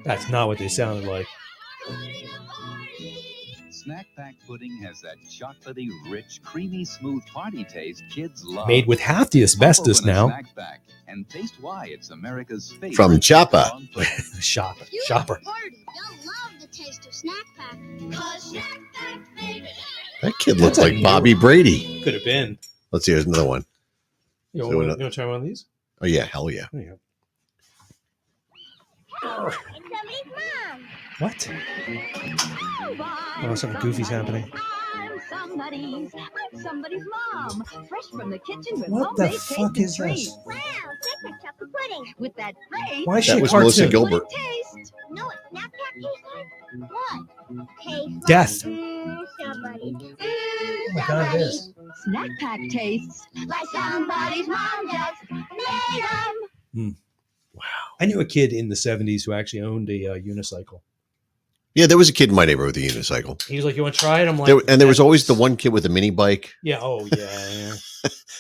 Speaker 1: That's not what they sounded like.
Speaker 16: Snack Pack pudding has that chocolatey, rich, creamy, smooth party taste kids love.
Speaker 1: Made with half the asbestos
Speaker 16: Pop open a
Speaker 1: now.
Speaker 16: Snack Pack and taste why it's America's favorite.
Speaker 8: From Choppa.
Speaker 1: Shopper.
Speaker 8: That kid looks like Bobby Brady.
Speaker 1: Could have been.
Speaker 8: Let's see. Here's another one.
Speaker 1: You
Speaker 8: So
Speaker 1: want to try one of these?
Speaker 8: Oh yeah, hell yeah.
Speaker 1: There you go.
Speaker 13: Oh, it's somebody's mom.
Speaker 1: What? Oh, something goofy's happening.
Speaker 17: I'm somebody's mom. Fresh from the kitchen with
Speaker 1: What the
Speaker 17: homemade
Speaker 1: fuck
Speaker 17: tasty
Speaker 1: is
Speaker 17: treats.
Speaker 1: this?
Speaker 13: Wow, secret chocolate pudding.
Speaker 17: With that great
Speaker 1: Why is she
Speaker 8: That
Speaker 1: a
Speaker 8: was Melissa
Speaker 1: cartoon?
Speaker 8: Gilbert.
Speaker 17: taste.
Speaker 13: No, it's not that tastes like what? Tastes
Speaker 1: Death.
Speaker 13: like somebody.
Speaker 1: Oh my God, it is.
Speaker 17: Snack Pack tastes
Speaker 13: Like somebody's mom just made them.
Speaker 1: I knew a kid in the 70s who actually owned a unicycle.
Speaker 8: Yeah, there was a kid in my neighborhood with a unicycle.
Speaker 1: He was like, "You want to try it?" I'm like,
Speaker 8: There was always the one kid with a mini bike.
Speaker 1: Yeah. Oh, yeah.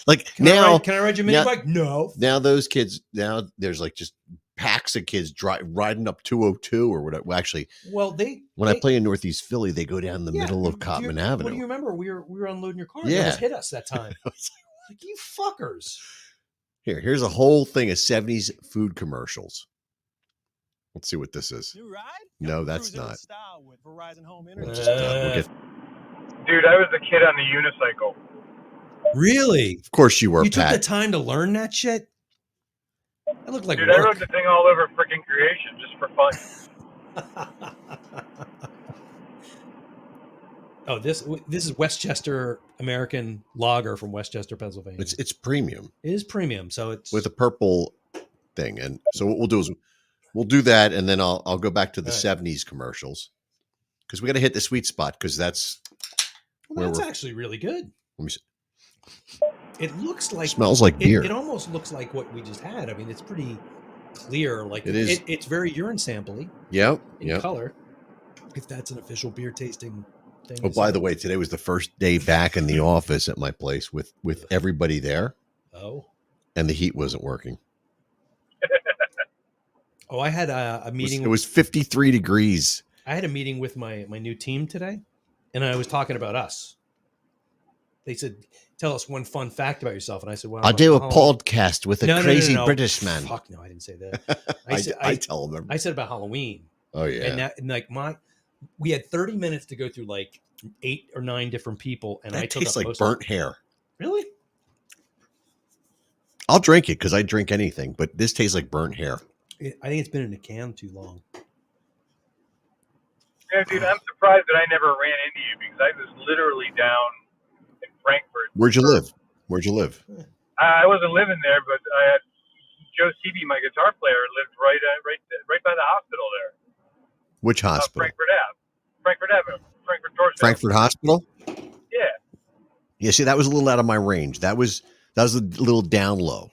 Speaker 8: Like
Speaker 1: Can I
Speaker 8: now,
Speaker 1: ride- can I ride your mini
Speaker 8: now-
Speaker 1: bike? No.
Speaker 8: Now those kids, now there's like just packs of kids riding up 202 or whatever. Well, actually,
Speaker 1: Well, they
Speaker 8: when I play in Northeast Philly, they go down the
Speaker 1: Yeah,
Speaker 8: middle of
Speaker 1: do you-
Speaker 8: Cotman
Speaker 1: What do
Speaker 8: Avenue.
Speaker 1: you remember? We were unloading your car.
Speaker 8: Yeah.
Speaker 1: They almost hit us that time. Like, you fuckers.
Speaker 8: Here's a whole thing of 70s food commercials. Let's see what this is. No, that's not. We'll just, we'll get-
Speaker 10: Dude, I was a kid on the unicycle.
Speaker 1: Really?
Speaker 8: of course you were,
Speaker 1: You took the
Speaker 8: Pat.
Speaker 1: time to learn that shit? That looked like
Speaker 10: Dude, I
Speaker 1: work.
Speaker 10: rode the thing all over freaking creation just for fun.
Speaker 1: Oh, this is Westchester American Lager from Westchester, Pennsylvania.
Speaker 8: It's premium
Speaker 1: It is premium, so it's
Speaker 8: with a purple thing. And so what we'll do is we'll do that, and then I'll go back to the
Speaker 1: All right.
Speaker 8: 70s commercials because we got to hit the sweet spot because that's
Speaker 1: well,
Speaker 8: where
Speaker 1: that's
Speaker 8: we're.
Speaker 1: actually really good.
Speaker 8: Let me see.
Speaker 1: It looks like
Speaker 8: Smells like beer.
Speaker 1: It almost looks like what we just had. I mean, it's pretty clear. Like
Speaker 8: It is.
Speaker 1: It's very urine sampley
Speaker 8: Yep.
Speaker 1: in
Speaker 8: Yep.
Speaker 1: color. If that's an official beer tasting thing.
Speaker 8: Oh, by the way, today was the first day back in the office at my place with everybody there,
Speaker 1: Oh.
Speaker 8: and the heat wasn't working.
Speaker 1: Oh, I had a
Speaker 8: It was,
Speaker 1: meeting.
Speaker 8: it was 53 degrees.
Speaker 1: I had a meeting with my new team today, and I was talking about us. They said, "Tell us one fun fact about yourself," and I said, "Well,
Speaker 8: I'll do a
Speaker 1: Halloween."
Speaker 8: podcast with a
Speaker 1: No, no, no,
Speaker 8: crazy
Speaker 1: no.
Speaker 8: British man.
Speaker 1: Fuck no, I didn't say that.
Speaker 8: I tell them.
Speaker 1: I said about Halloween.
Speaker 8: Oh yeah.
Speaker 1: And like we had 30 minutes to go through like 8 or 9 different people, and I
Speaker 8: That
Speaker 1: took
Speaker 8: tastes
Speaker 1: up
Speaker 8: like
Speaker 1: most
Speaker 8: burnt
Speaker 1: of
Speaker 8: hair.
Speaker 1: Really?
Speaker 8: I'll drink it because I drink anything, but this tastes like burnt hair.
Speaker 1: I think it's been in a can too long.
Speaker 10: Yeah, dude, I'm surprised that I never ran into you because I was literally down in Frankfurt.
Speaker 8: Where'd you live? Where'd you live?
Speaker 10: I wasn't living there, but I had Joe Seavey, my guitar player, lived right by the hospital there.
Speaker 8: Which hospital?
Speaker 10: Frankfurt Avenue, Frankfurt Torch.
Speaker 8: Frankfurt Hospital?
Speaker 10: Yeah.
Speaker 8: Yeah, see, that was a little out of my range. That was a little down low.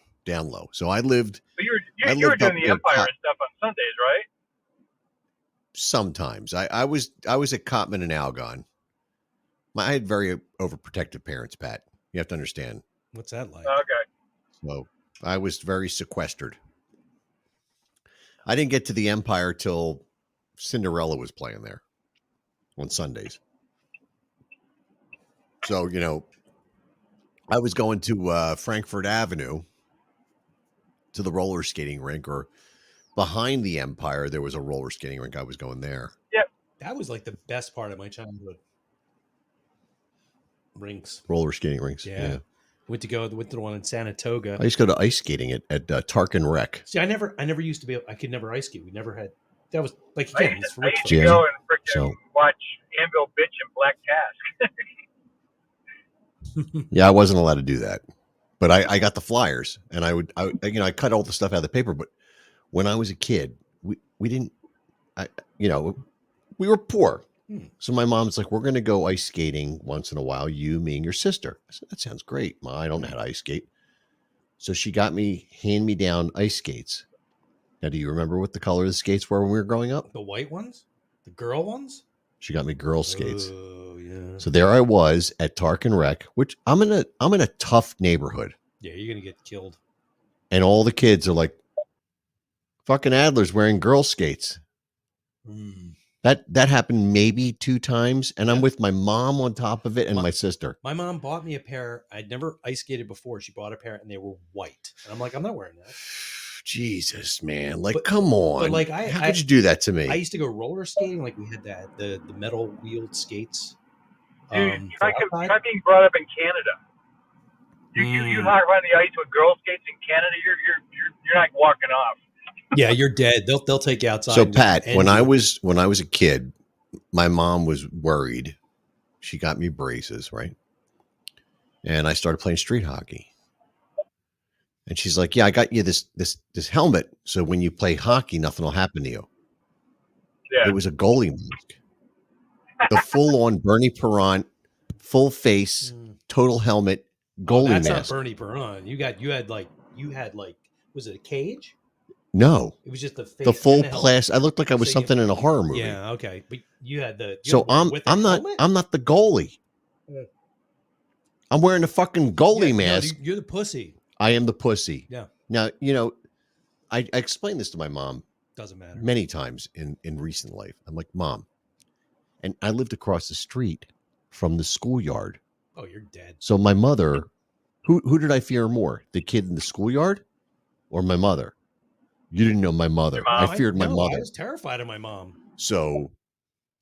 Speaker 8: So I lived.
Speaker 10: So you
Speaker 8: I
Speaker 10: were
Speaker 8: lived
Speaker 10: doing
Speaker 8: up
Speaker 10: the
Speaker 8: near
Speaker 10: Empire
Speaker 8: Cot-
Speaker 10: and stuff on Sundays, right?
Speaker 8: Sometimes I was at Cotman and Algon. I had very overprotective parents, Pat. You have to understand.
Speaker 1: What's that like?
Speaker 10: Okay.
Speaker 8: So I was very sequestered. I didn't get to the Empire till Cinderella was playing there on Sundays. So, I was going to Frankfurt Avenue to the roller skating rink, or behind the Empire, there was a roller skating rink. I was going there.
Speaker 10: Yep.
Speaker 1: That was like the best part of my childhood. Rinks.
Speaker 8: Roller skating rinks. Yeah.
Speaker 1: Went to the one in Sanatoga.
Speaker 8: I used to go to ice skating at Tarkin Rec.
Speaker 1: See, I never used to be able, I could never ice skate. We never had, that was like, again, it's for
Speaker 10: I
Speaker 1: rich
Speaker 10: used to
Speaker 1: folks.
Speaker 10: go and freaking
Speaker 8: So-
Speaker 10: watch Anvil Bitch and Black Task.
Speaker 8: Yeah, I wasn't allowed to do that, but I got the flyers, and I cut all the stuff out of the paper. But when I was a kid, we didn't, we were poor. So my mom's like, we're going to go ice skating once in a while, you, me, and your sister. I said, that sounds great, Ma. I don't know how to ice skate. So she got me hand-me-down ice skates. Now, do you remember what the color of the skates were when we were growing up?
Speaker 1: The white ones? The girl ones?
Speaker 8: She got me girl skates.
Speaker 1: Oh, yeah.
Speaker 8: So there I was at Tarkin Rec, which I'm in a tough neighborhood.
Speaker 1: Yeah, you're going to get killed.
Speaker 8: And all the kids are like, fucking Adler's wearing girl skates. That happened maybe 2 times, and I'm with my mom on top of it and my sister.
Speaker 1: My mom bought me a pair. I'd never ice skated before. She bought a pair, and they were white. And I'm like, I'm not wearing that.
Speaker 8: Jesus, man. Like, come on.
Speaker 1: But like,
Speaker 8: how could you do that to me?
Speaker 1: I used to go roller skating. Like, we had the metal wheeled skates.
Speaker 10: Dude, try being brought up in Canada. You hop on the ice with girl skates in Canada, you're not walking off.
Speaker 1: Yeah, you're dead. They'll take you outside.
Speaker 8: So Pat, when I was a kid, my mom was worried. She got me braces, right? And I started playing street hockey. And she's like, "Yeah, I got you this helmet, so when you play hockey, nothing will happen to you." Yeah. It was a goalie mask, the full-on Bernie Perrant, full face, total helmet, goalie
Speaker 1: that's
Speaker 8: mask.
Speaker 1: Not Bernie Perrant. You had like, was it a cage?
Speaker 8: No,
Speaker 1: it was just the face,
Speaker 8: the full plastic. I looked like I was something in a horror movie.
Speaker 1: Yeah, okay, but you had the.
Speaker 8: I'm not the goalie. Yeah. I'm wearing a fucking goalie mask.
Speaker 1: No, you're the pussy.
Speaker 8: I am the pussy.
Speaker 1: Yeah.
Speaker 8: Now I explained this to my mom.
Speaker 1: Doesn't matter.
Speaker 8: Many times in recent life. I'm like, Mom, and I lived across the street from the schoolyard.
Speaker 1: Oh, you're dead.
Speaker 8: So my mother, who did I fear more, the kid in the schoolyard, or my mother? You didn't know my mother. I feared my mother.
Speaker 1: I was terrified of my mom.
Speaker 8: So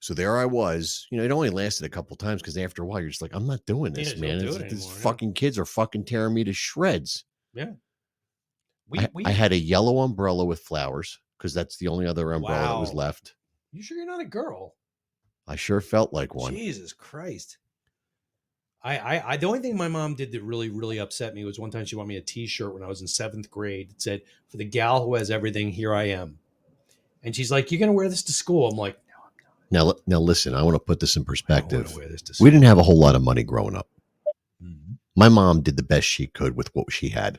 Speaker 8: there I was. It only lasted a couple times because after a while you're just like, I'm not doing this, man. These fucking kids are fucking tearing me to shreds.
Speaker 1: Yeah.
Speaker 8: I had a yellow umbrella with flowers because that's the only other umbrella that was left.
Speaker 1: You sure you're not a girl?
Speaker 8: I sure felt like one.
Speaker 1: Jesus Christ. I the only thing my mom did that really, really upset me was one time she bought me a T-shirt when I was in 7th grade. It said, "For the gal who has everything, here I am." And she's like, "You're going to wear this to school?" I'm like,
Speaker 8: "No, I'm not." Now listen, I want to put this in perspective. We didn't have a whole lot of money growing up. Mm-hmm. My mom did the best she could with what she had.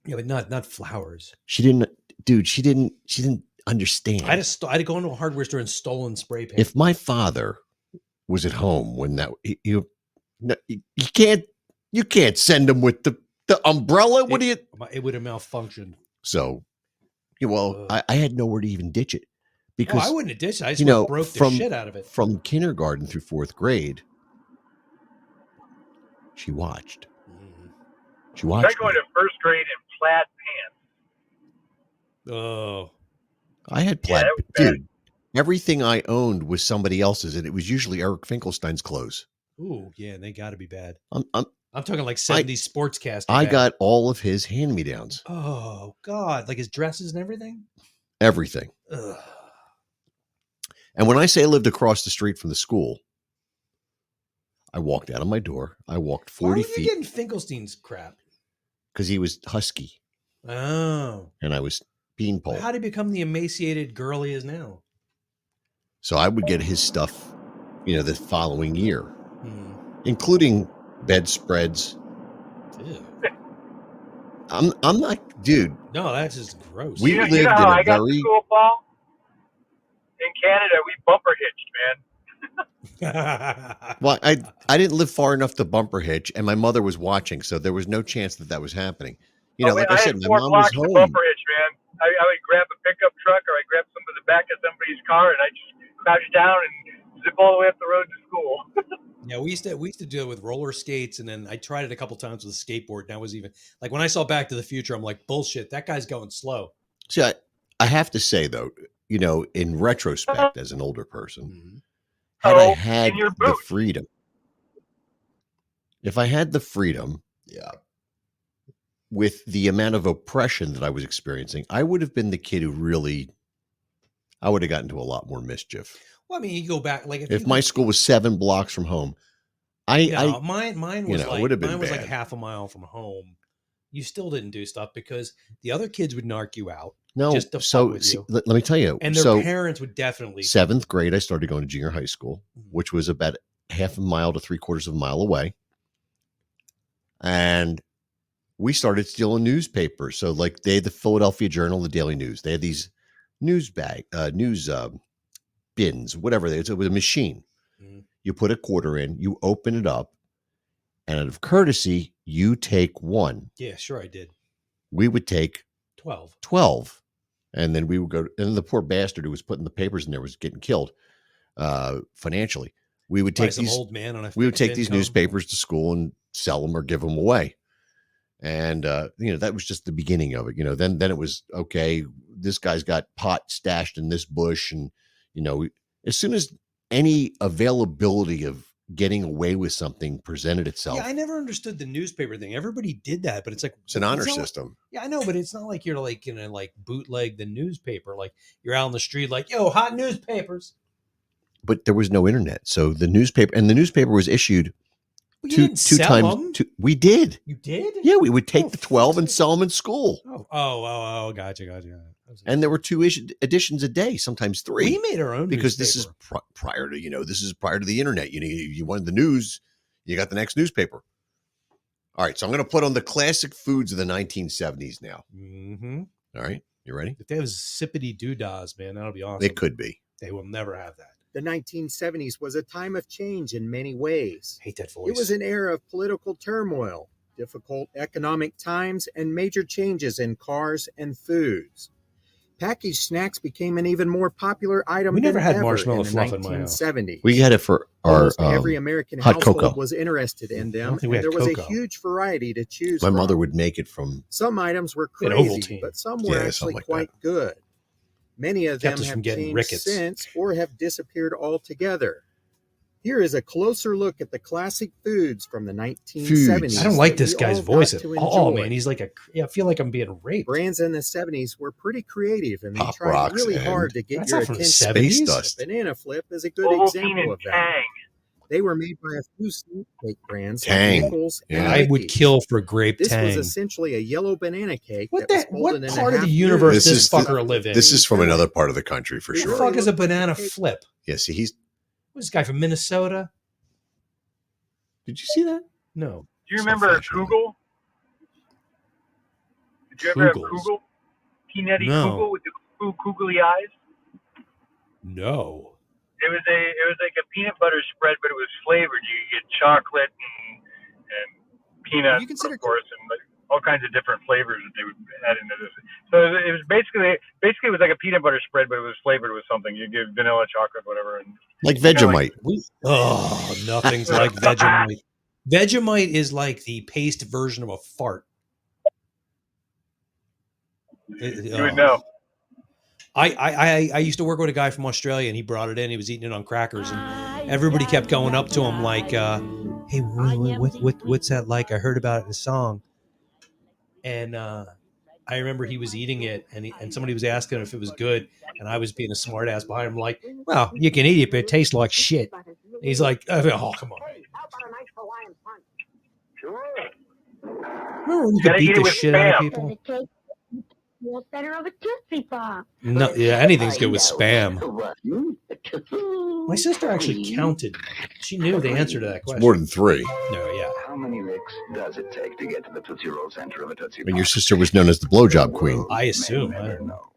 Speaker 1: Yeah, but not flowers.
Speaker 8: She didn't understand.
Speaker 1: I had to go into a hardware store and stolen spray paint.
Speaker 8: If my father was at home when you can't send him with the umbrella.
Speaker 1: It would have malfunctioned.
Speaker 8: So, I had nowhere to even ditch it because
Speaker 1: I wouldn't have ditched it. I just broke the shit out of it.
Speaker 8: From kindergarten through 4th grade, she watched. She watched.
Speaker 10: I going to 1st grade in plaid pants.
Speaker 1: Oh,
Speaker 8: I had plaid, dude. Everything I owned was somebody else's, and it was usually Eric Finkelstein's clothes.
Speaker 1: Ooh, yeah, they got to be bad.
Speaker 8: I'm
Speaker 1: talking like 70s sportscaster.
Speaker 8: I got all of his hand-me-downs.
Speaker 1: Oh God, like his dresses and everything.
Speaker 8: Everything.
Speaker 1: Ugh.
Speaker 8: And when I say I lived across the street from the school, I walked out of my door. I walked 40 feet.
Speaker 1: Why were you getting Finkelstein's crap?
Speaker 8: Because he was husky.
Speaker 1: Oh.
Speaker 8: And I was beanpole.
Speaker 1: How did he become the emaciated girl he is now?
Speaker 8: So I would get his stuff, the following year, including bedspreads.
Speaker 1: Ew.
Speaker 8: I'm not, dude.
Speaker 1: No, that's just gross.
Speaker 8: We lived in a
Speaker 10: I got to school, Paul? In Canada, we bumper hitched, man.
Speaker 8: Well, I didn't live far enough to bumper hitch, and my mother was watching, so there was no chance that was happening. Like I said, my mom was home.
Speaker 10: Bumper hitch, man. I would grab a pickup truck or I grab some of the back of somebody's car, and I just crouch down and zip all the way up the road to school.
Speaker 1: Yeah, we used to do it with roller skates, and then I tried it a couple times with a skateboard. And I was even like, when I saw Back to the Future, I'm like, bullshit, that guy's going slow.
Speaker 8: See, I have to say though, in retrospect, as an older person, had I had the freedom, if I had the freedom, with the amount of oppression that I was experiencing, I would have been the kid who I would have gotten into a lot more mischief.
Speaker 1: Well, I mean, you go back like
Speaker 8: if my school was 7 blocks from home,
Speaker 1: mine was
Speaker 8: would have been
Speaker 1: mine was
Speaker 8: bad.
Speaker 1: like half a mile from home. You still didn't do stuff because the other kids would narc you out.
Speaker 8: No,
Speaker 1: just to fuck with you.
Speaker 8: Let me tell you.
Speaker 1: And their parents would definitely.
Speaker 8: 7th grade, I started going to junior high school, which was about half a mile to 3/4 of a mile away. And we started stealing newspapers. So like they had the Philadelphia Journal, the Daily News. They had these news bins, whatever. It was a machine. Mm-hmm. You put a quarter in, you open it up, and out of courtesy, you take one.
Speaker 1: Yeah, sure I did.
Speaker 8: We would take
Speaker 1: 12.
Speaker 8: And then we would go, and the poor bastard who was putting the papers in there was getting killed financially. We would take these
Speaker 1: old man on a
Speaker 8: newspapers to school and sell them or give them away. And that was just the beginning of it. Then it was okay. This guy's got pot stashed in this bush, and as soon as any availability of getting away with something presented itself.
Speaker 1: Yeah, I never understood the newspaper thing. Everybody did that, but it's like
Speaker 8: it's an honor system.
Speaker 1: Yeah, I know, but it's not like you're like gonna like bootleg the newspaper. Like you're out on the street, like, yo, hot newspapers.
Speaker 8: But there was no internet, so the newspaper was issued two times. We did.
Speaker 1: You did?
Speaker 8: Yeah, we would take the 12 and sell them in school.
Speaker 1: Oh, gotcha.
Speaker 8: And there were 2 editions a day, sometimes 3.
Speaker 1: We made our own
Speaker 8: because
Speaker 1: newspaper.
Speaker 8: This is prior to this is prior to the internet. You wanted the news, you got the next newspaper. All right, so I'm going to put on the classic foods of the 1970s now.
Speaker 1: Mm-hmm.
Speaker 8: All right, you ready?
Speaker 1: If they have zippity doodahs, man, that'll be awesome.
Speaker 8: It could be.
Speaker 1: They will never have that.
Speaker 18: The 1970s was a time of change in many ways.
Speaker 1: Hate that voice.
Speaker 18: It was an era of political turmoil, difficult economic times, and major changes in cars and foods. Packaged snacks became an even more popular item.
Speaker 1: We never
Speaker 18: than
Speaker 1: had
Speaker 18: ever
Speaker 1: marshmallow
Speaker 18: in the
Speaker 1: fluff in my house.
Speaker 18: 1970s.
Speaker 8: We had it for our
Speaker 18: Almost every American
Speaker 8: hot
Speaker 18: household
Speaker 8: cocoa.
Speaker 18: was interested in them, and
Speaker 8: had
Speaker 18: there was
Speaker 8: cocoa.
Speaker 18: a huge variety to choose
Speaker 8: My
Speaker 18: from.
Speaker 8: mother would make it from.
Speaker 18: Some items were
Speaker 8: An
Speaker 18: crazy,
Speaker 8: Ovaltine.
Speaker 18: but some were
Speaker 8: Yeah,
Speaker 18: actually
Speaker 8: something like
Speaker 18: quite good. Many of
Speaker 1: Kept
Speaker 18: them
Speaker 1: us
Speaker 18: have
Speaker 1: from getting
Speaker 18: changed
Speaker 1: rickets.
Speaker 18: since or have disappeared altogether. Here is a closer look at the classic foods from the 1970s.
Speaker 1: I don't like
Speaker 18: that
Speaker 1: this
Speaker 18: we
Speaker 1: guy's
Speaker 18: all
Speaker 1: voice
Speaker 18: got
Speaker 1: at
Speaker 18: to
Speaker 1: all,
Speaker 18: enjoy.
Speaker 1: man. He's like I feel like I'm being raped.
Speaker 18: Brands in the 70s were pretty creative, and they
Speaker 8: Pop
Speaker 18: tried
Speaker 8: Rocks
Speaker 18: really
Speaker 8: and-
Speaker 18: hard to get
Speaker 1: That's
Speaker 18: your
Speaker 1: not from the
Speaker 18: attention.
Speaker 1: 70s.
Speaker 8: Space Dust.
Speaker 18: Banana Flip is a good
Speaker 10: Ovaltine
Speaker 18: example
Speaker 10: and
Speaker 18: of that.
Speaker 10: Tang.
Speaker 18: They were made by a few snack cake brands
Speaker 8: Tang.
Speaker 18: like Nichols and
Speaker 8: Yeah.
Speaker 1: I would
Speaker 18: Mickey's.
Speaker 1: kill for grape
Speaker 18: This
Speaker 1: tang.
Speaker 18: was essentially a yellow banana cake.
Speaker 1: What
Speaker 18: that was
Speaker 1: what
Speaker 18: folded in a
Speaker 1: part of the
Speaker 18: half
Speaker 1: universe
Speaker 18: moon.
Speaker 1: does this fucker live in?
Speaker 8: This is from another part of the country for
Speaker 1: What the
Speaker 8: sure.
Speaker 1: fuck is a banana flip?
Speaker 8: Yeah, see, he's.
Speaker 1: Who's this guy from Minnesota?
Speaker 8: Did you see that?
Speaker 1: No.
Speaker 10: Do you remember Kugel? Did you ever have
Speaker 1: Kugels.
Speaker 10: Kugel? Peanutty
Speaker 1: No.
Speaker 10: Kugel with the googly eyes?
Speaker 1: No.
Speaker 10: It was like a peanut butter spread, but it was flavored. You get chocolate and peanut, of course, and like all kinds of different flavors that they would add into this. So it was basically it was like a peanut butter spread, but it was flavored with something. You give vanilla, chocolate, whatever, and
Speaker 8: Like
Speaker 10: kinda
Speaker 8: Vegemite.
Speaker 1: Oh, nothing's like Vegemite. Vegemite is like the paste version of a fart.
Speaker 10: You would know.
Speaker 1: I used to work with a guy from Australia, and he brought it in. He was eating it on crackers, and everybody kept going up to him like, "Hey, what's that like? I heard about it in a song." And I remember he was eating it, and somebody was asking him if it was good, and I was being a smart ass behind him, like, "Well, you can eat it, but it tastes like shit." And he's like, "Oh, come on." Remember when you could
Speaker 10: Gotta
Speaker 1: beat
Speaker 10: eat it
Speaker 1: the
Speaker 10: with
Speaker 1: shit out of
Speaker 10: Spam.
Speaker 1: people?
Speaker 17: The center of a Tootsie Pop.
Speaker 1: No, yeah, anything's good with spam. My sister actually counted. She knew the answer to that
Speaker 8: It's
Speaker 1: question.
Speaker 8: more than 3.
Speaker 1: No, yeah.
Speaker 19: How many licks does it take to get to the Tootsie Roll center of a Tootsie
Speaker 8: And your sister was known as the blowjob queen.
Speaker 1: I assume. I don't know.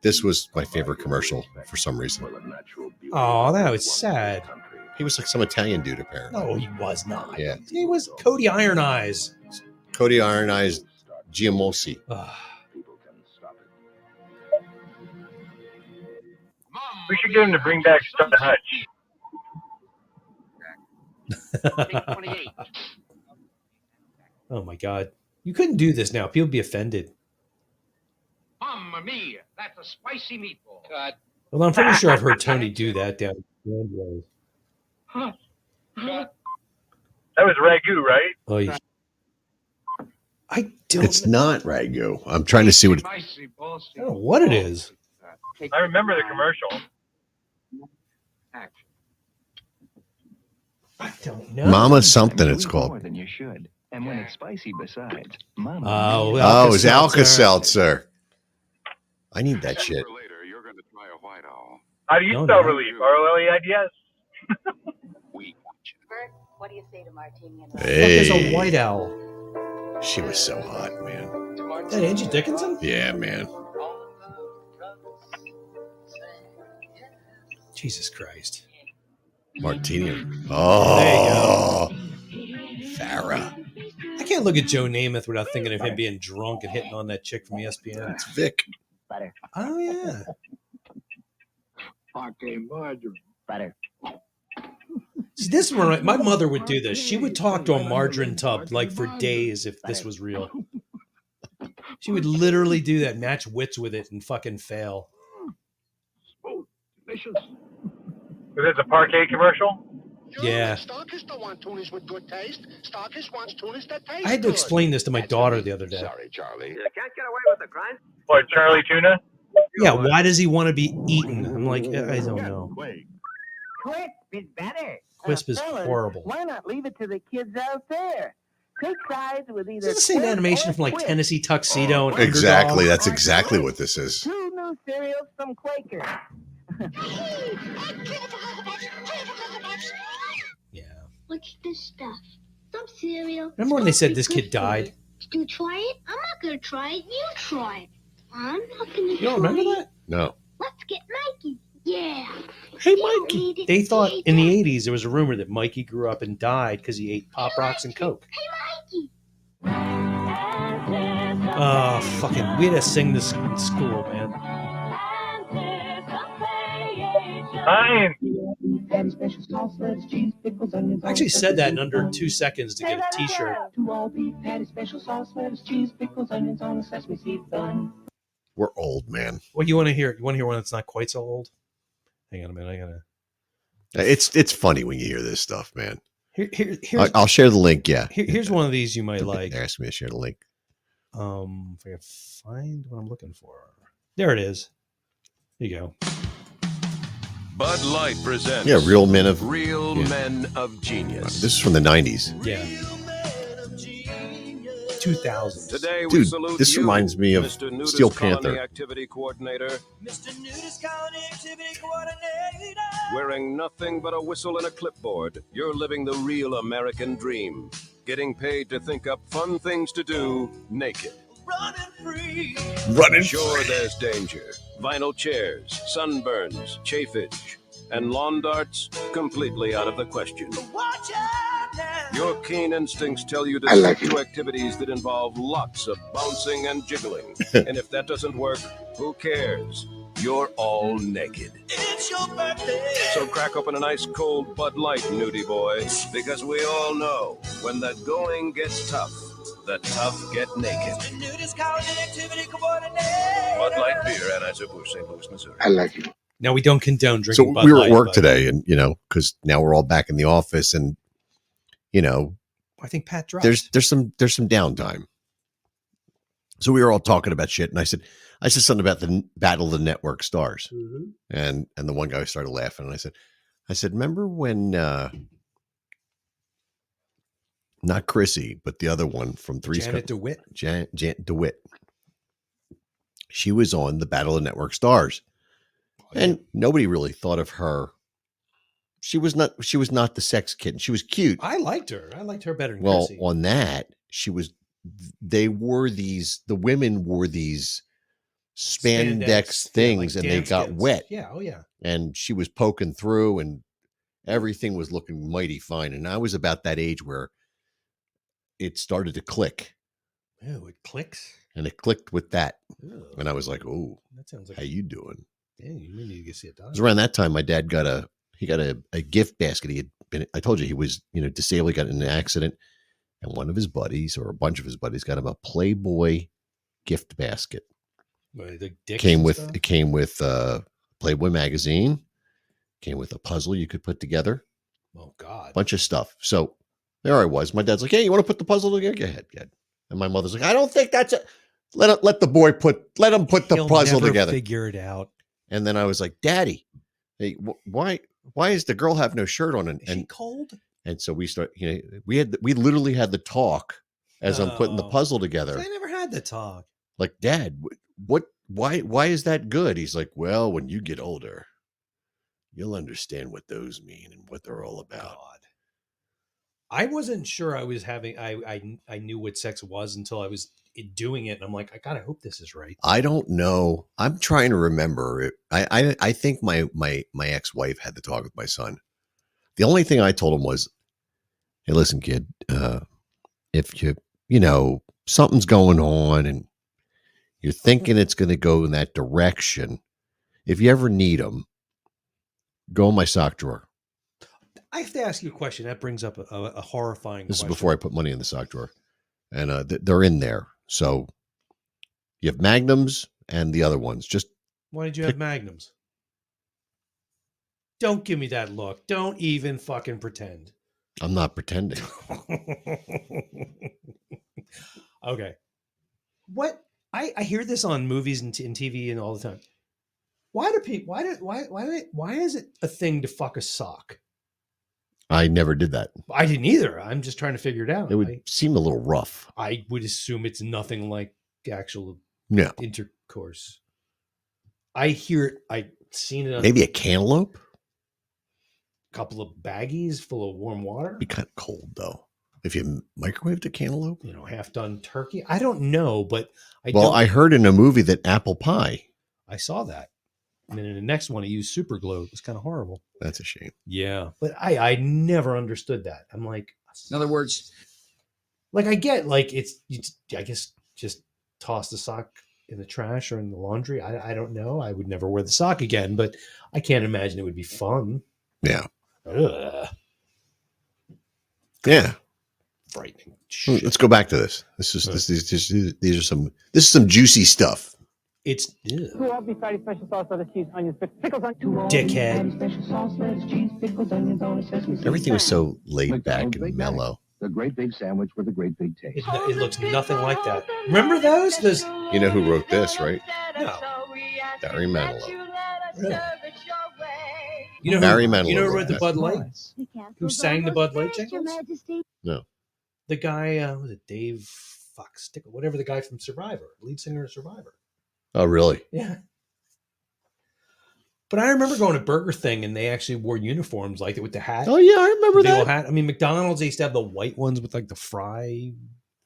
Speaker 8: This was my favorite commercial for some reason.
Speaker 1: Oh, that was sad.
Speaker 8: He was like some Italian dude, apparently.
Speaker 1: No, he was not.
Speaker 8: Yeah.
Speaker 1: He was Cody Iron Eyes.
Speaker 8: Cody Iron Eyes Giamosi.
Speaker 10: We should get him to bring back Stud Hutch.
Speaker 1: Oh my God. You couldn't do this now. People would be offended.
Speaker 20: Mamma mia, that's a spicy meatball. God.
Speaker 1: Well, I'm pretty sure I've heard Tony do that down in Grand
Speaker 10: That was Ragu, right?
Speaker 1: Oh, yeah. I don't
Speaker 8: It's not ragu. I'm trying to see what.
Speaker 1: I don't know what it is.
Speaker 10: I remember the commercial.
Speaker 1: I don't know.
Speaker 8: Mama something it's
Speaker 19: More
Speaker 8: called.
Speaker 19: than you should. And when it's spicy besides, Mama.
Speaker 8: Oh, it's Alka-Seltzer. I need that shit.
Speaker 10: How do you
Speaker 8: No,
Speaker 10: spell
Speaker 8: no.
Speaker 10: relief? R-O-L-E-I-D-S?
Speaker 17: What do you say to martini and
Speaker 8: Hey.
Speaker 1: There's a white owl.
Speaker 8: She was so hot, man.
Speaker 1: That Angie Dickinson?
Speaker 8: Yeah, man.
Speaker 1: Jesus Christ.
Speaker 8: Martini.
Speaker 1: Oh,
Speaker 8: there you go. Farrah.
Speaker 1: I can't look at Joe Namath without thinking of him being drunk and hitting on that chick from ESPN.
Speaker 8: It's Vic.
Speaker 9: Butter.
Speaker 1: Oh, yeah.
Speaker 20: Parquet margarine.
Speaker 9: Butter.
Speaker 1: See, this one, my mother would do this. She would talk to a margarine tub like for days if this was real. She would literally do that, match wits with it, and fucking fail.
Speaker 20: Delicious.
Speaker 10: Was this a Parquet commercial?
Speaker 1: Yeah.
Speaker 20: Starkist don't want tunas with good taste. Starkist wants tunas that taste
Speaker 1: I had to explain this to my daughter the other day.
Speaker 20: Sorry, Charlie.
Speaker 9: You can't get away with the crime.
Speaker 10: What, Charlie Tuna?
Speaker 1: Yeah, why does he want to be eaten? I'm like, I don't know.
Speaker 9: Quisp is better.
Speaker 1: Quisp is
Speaker 9: fellas,
Speaker 1: horrible.
Speaker 9: Why not leave it to the kids out there? Take sides with either.
Speaker 1: Is this the same
Speaker 9: Quisp
Speaker 1: animation
Speaker 9: or
Speaker 1: from like
Speaker 9: Quisp.
Speaker 1: Tennessee Tuxedo and
Speaker 8: Exactly.
Speaker 1: Underdog?
Speaker 8: That's exactly what this is.
Speaker 9: 2 new cereals from Quaker.
Speaker 1: Yeah.
Speaker 17: What's this stuff? Some cereal.
Speaker 1: Remember when they said this kid died?
Speaker 17: Did you try it? I'm not gonna try it. You try it. I'm not gonna
Speaker 1: You don't remember that?
Speaker 8: No.
Speaker 17: Let's get Mikey. Yeah.
Speaker 1: Hey, Mikey. They thought in the 80s there was a rumor that Mikey grew up and died because he ate Pop Rocks and Coke.
Speaker 17: Mikey.
Speaker 1: Oh, fucking. We had to sing this in school, man.
Speaker 10: Science.
Speaker 1: I actually said that in under 2 seconds to get a t-shirt.
Speaker 8: We're old, man.
Speaker 1: What you want to hear? You want to hear one that's not quite so old? Hang on a minute. I gotta.
Speaker 8: It's funny when you hear this stuff, man.
Speaker 1: Here's,
Speaker 8: I'll share the link. Yeah.
Speaker 1: Here's one of these you might like.
Speaker 8: They're asking me to share the link.
Speaker 1: If I can find what I'm looking for. There it is. There you go.
Speaker 21: Bud Light presents
Speaker 8: Real Men of
Speaker 21: Genius.
Speaker 8: This is from the 90s.
Speaker 1: Yeah. 2000s.
Speaker 21: Today we
Speaker 8: Dude,
Speaker 21: salute
Speaker 8: this
Speaker 21: you,
Speaker 8: reminds me of
Speaker 21: Mr. Nudist
Speaker 8: Steel
Speaker 21: Colony
Speaker 8: Panther.
Speaker 21: Activity Coordinator. Wearing nothing but a whistle and a clipboard, you're living the real American dream. Getting paid to think up fun things to do naked.
Speaker 8: Running
Speaker 21: Sure, there's danger. Vinyl chairs, sunburns, chafage, and lawn darts completely out of the question. Your keen instincts tell you to stick to activities that involve lots of bouncing and jiggling. And if that doesn't work, who cares? You're all naked.
Speaker 22: It's your birthday.
Speaker 21: So crack open an ice cold Bud Light, nudie boy, because we all know when the going gets tough, the tough get naked. Bud Light Beer, Anheuser-Busch, St. Louis, Missouri.
Speaker 2: I like you.
Speaker 1: Now, we don't condone
Speaker 8: So
Speaker 1: drinking Bud
Speaker 8: we were
Speaker 1: Light,
Speaker 8: at work
Speaker 1: but
Speaker 8: today, and because now we're all back in the office, and
Speaker 1: I think Pat dropped.
Speaker 8: there's some downtime. So we were all talking about shit, and I said something about the Battle of the Network Stars, and the one guy started laughing, and I said, remember when not Chrissy, but the other one from Three's
Speaker 1: Janet DeWitt.
Speaker 8: Janet DeWitt. She was on the Battle of the Network Stars, and nobody really thought of her. She was not the sex kitten. She was cute.
Speaker 1: I liked her. I liked her better than
Speaker 8: Well,
Speaker 1: Chrissy.
Speaker 8: on that, the women wore these spandex things,
Speaker 1: like
Speaker 8: and they
Speaker 1: dance
Speaker 8: got
Speaker 1: kits.
Speaker 8: wet.
Speaker 1: Yeah, oh yeah.
Speaker 8: And she was poking through, and everything was looking mighty fine. And I was about that age where it started to click.
Speaker 1: Oh, it clicks.
Speaker 8: And it clicked with that.
Speaker 1: Ew.
Speaker 8: And I was like, oh,
Speaker 1: That sounds like
Speaker 8: how you doing?
Speaker 1: Yeah, you may need to see it
Speaker 8: It
Speaker 1: done.
Speaker 8: was around that time my dad got a gift basket. He had been, I told you, he was, disabled, got in an accident, and one of his buddies or a bunch of his buddies got him a Playboy gift basket.
Speaker 1: What, the dicks
Speaker 8: Came
Speaker 1: and
Speaker 8: with
Speaker 1: stuff?
Speaker 8: it came with Playboy magazine, came with a puzzle you could put together,
Speaker 1: Oh God.
Speaker 8: bunch of stuff. So there I was. My dad's like, "Hey, you want to put the puzzle together? Go ahead, Dad." And my mother's like, "I don't think that's it. Let him put the
Speaker 1: He'll
Speaker 8: puzzle
Speaker 1: never
Speaker 8: together."
Speaker 1: Figure it out.
Speaker 8: And then I was like, "Daddy, hey, why is the girl have no shirt on?"
Speaker 1: Is she cold?
Speaker 8: And so we we literally had the talk as I'm putting the
Speaker 1: Oh.
Speaker 8: puzzle together.
Speaker 1: I never had the talk.
Speaker 8: Like, Dad, why is that good? He's like, well, when you get older, you'll understand what those mean and what they're all about.
Speaker 1: I wasn't sure I was having. I knew what sex was until I was doing it, and I'm like, I gotta hope this is right.
Speaker 8: I don't know. I'm trying to remember. I think my ex-wife had to talk with my son. The only thing I told him was, "Hey, listen, kid. If something's going on and you're thinking it's going to go in that direction, if you ever need them, go in my sock drawer."
Speaker 1: I have to ask you a question. That brings up a horrifying
Speaker 8: This
Speaker 1: question.
Speaker 8: is before I put money in the sock drawer. And they're in there. So you have Magnums and the other ones. Just
Speaker 1: Why did you have Magnums? Don't give me that look. Don't even fucking pretend.
Speaker 8: I'm not pretending.
Speaker 1: Okay. What I hear this on movies and TV and all the time. Why do people? Why is it a thing to fuck a sock?
Speaker 8: I never did that.
Speaker 1: I didn't either. I'm just trying to figure it out.
Speaker 8: It would seem a little rough.
Speaker 1: I would assume it's nothing like actual intercourse. I hear it. I've seen it on
Speaker 8: Maybe a cantaloupe?
Speaker 1: a couple of baggies full of warm water.
Speaker 8: Be kind of cold though. If you microwaved a cantaloupe?
Speaker 1: Half done turkey. I don't know, but
Speaker 8: I heard in a movie that apple pie.
Speaker 1: I saw that. And then in the next one, he used super glue. It was kind of horrible.
Speaker 8: That's a shame.
Speaker 1: Yeah. But I never understood that. I'm like,
Speaker 11: in other words,
Speaker 1: like I get like I guess just toss the sock in the trash or in the laundry. I don't know. I would never wear the sock again, but I can't imagine it would be fun.
Speaker 8: Yeah.
Speaker 1: Ugh.
Speaker 8: Yeah.
Speaker 1: Frightening.
Speaker 8: Let's go back to this. These are some juicy stuff.
Speaker 1: It's
Speaker 3: Two all beef patty special sauce, lettuce, cheese, onions, pickles on
Speaker 1: dickhead.
Speaker 3: special sauce, lettuce, cheese, pickles, onions, on sesame.
Speaker 8: Everything was so laid back and mellow.
Speaker 19: The great big sandwich with a great big taste.
Speaker 1: It looks nothing like that. Remember those?
Speaker 8: You know who wrote this, right?
Speaker 1: No.
Speaker 8: Barry Manilow.
Speaker 1: Really? You know
Speaker 8: Barry
Speaker 1: who,
Speaker 8: Manilow
Speaker 1: you know who
Speaker 8: wrote
Speaker 1: wrote the
Speaker 8: that.
Speaker 1: Bud Light? Who sang the Bud Light jingles?
Speaker 8: No.
Speaker 1: The guy, was it Dave Stickle, whatever the guy from Survivor, lead singer of Survivor.
Speaker 8: Oh, really?
Speaker 1: Yeah. But I remember going to Burger Thing and they actually wore uniforms like it with the hat.
Speaker 8: Oh, yeah, I remember
Speaker 1: the
Speaker 8: that.
Speaker 1: old hat. I mean, McDonald's, they used to have the white ones with like the fry.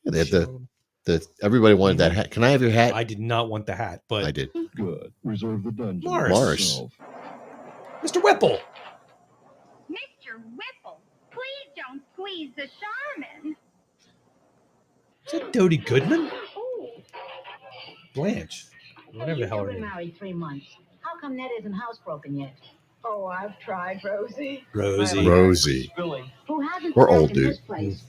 Speaker 8: Yeah, they had the everybody wanted that hat. Can I have your hat?
Speaker 1: I did not want the hat, but
Speaker 8: I did.
Speaker 19: Good. Reserve the dungeon.
Speaker 1: Morris. Mr. Whipple.
Speaker 17: Mr. Whipple, please don't squeeze the Charmin.
Speaker 1: Is that Dodie Goodman? Blanche. Whatever the hell her
Speaker 22: You've been
Speaker 1: name.
Speaker 22: married 3 months. How come Ned isn't housebroken yet? Oh, I've tried, Rosie.
Speaker 8: Rosie.
Speaker 22: Who hasn't
Speaker 8: We're
Speaker 22: back
Speaker 8: old,
Speaker 22: in
Speaker 8: dude.
Speaker 22: this place?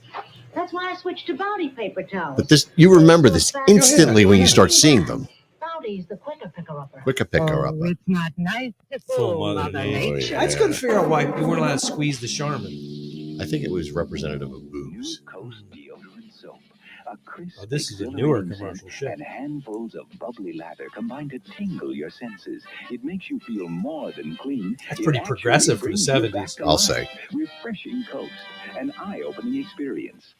Speaker 22: That's why I switched to Bounty paper towels.
Speaker 8: But this, you remember this instantly when you start seeing them.
Speaker 22: Bounty's the quicker picker-upper.
Speaker 8: Quicker picker up.
Speaker 22: It's not nice to
Speaker 1: Full Mother Nature. I just couldn't figure out why we weren't allowed to squeeze the Charmin.
Speaker 8: I think it was representative of boobs.
Speaker 1: Oh, this is a newer commercial shit.
Speaker 16: And handfuls of bubbly lather combine to tingle your senses. It makes you feel more than clean.
Speaker 1: That's pretty progressive for the 70s.
Speaker 8: I'll say.
Speaker 16: Refreshing Coast, an eye-opening experience.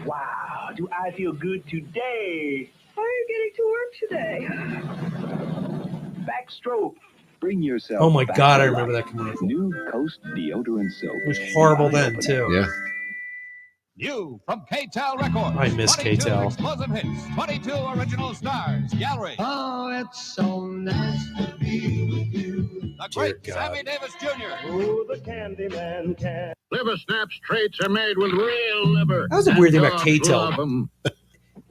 Speaker 3: Wow, do I feel good today? How are you getting to work today? Backstroke.
Speaker 16: Bring yourself.
Speaker 1: Oh my
Speaker 16: back
Speaker 1: God,
Speaker 16: to
Speaker 1: I remember
Speaker 16: life.
Speaker 1: that commercial.
Speaker 16: New Coast deodorant soap.
Speaker 1: It was horrible then, too.
Speaker 8: Yeah.
Speaker 23: New from K-Tel Records.
Speaker 1: I miss
Speaker 23: 22
Speaker 1: K-Tel.
Speaker 23: explosive hits, 22 original stars. Gallery.
Speaker 3: Oh, it's so nice to be with you.
Speaker 23: The great
Speaker 1: Dear
Speaker 23: Sammy
Speaker 1: God.
Speaker 23: Davis Jr.
Speaker 3: Oh, the Candyman can.
Speaker 19: Liver snaps treats are made with real liver.
Speaker 1: That was a weird thing about K-Tel.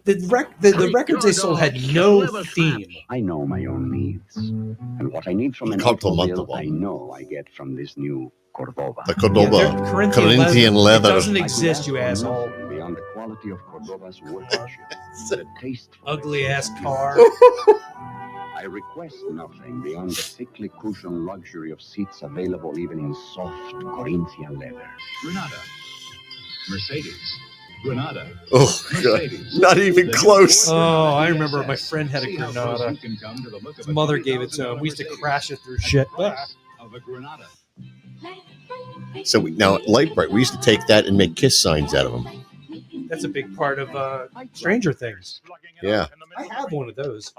Speaker 1: The records they sold had no theme.
Speaker 19: I know my own needs. And what I need from an automobile, I know I get from this new Cordova.
Speaker 8: The Cordova.
Speaker 1: Yeah,
Speaker 8: Corinthian leather.
Speaker 1: It doesn't exist, you asshole.
Speaker 19: Beyond the quality of Cordova's workmanship, the taste for
Speaker 1: Ugly ass car.
Speaker 19: I request nothing beyond the thickly cushioned luxury of seats available even in soft Corinthian leather.
Speaker 20: Granada. Mercedes. Granada.
Speaker 8: Oh, God. Not even close.
Speaker 1: Oh, I remember my friend had a Granada. His mother gave it to him. We used to crash it through shit.
Speaker 20: Of a Granada.
Speaker 8: So now, Light Bright, we used to take that and make kiss signs out of them.
Speaker 1: That's a big part of Stranger Things.
Speaker 8: Yeah.
Speaker 1: I have one of those.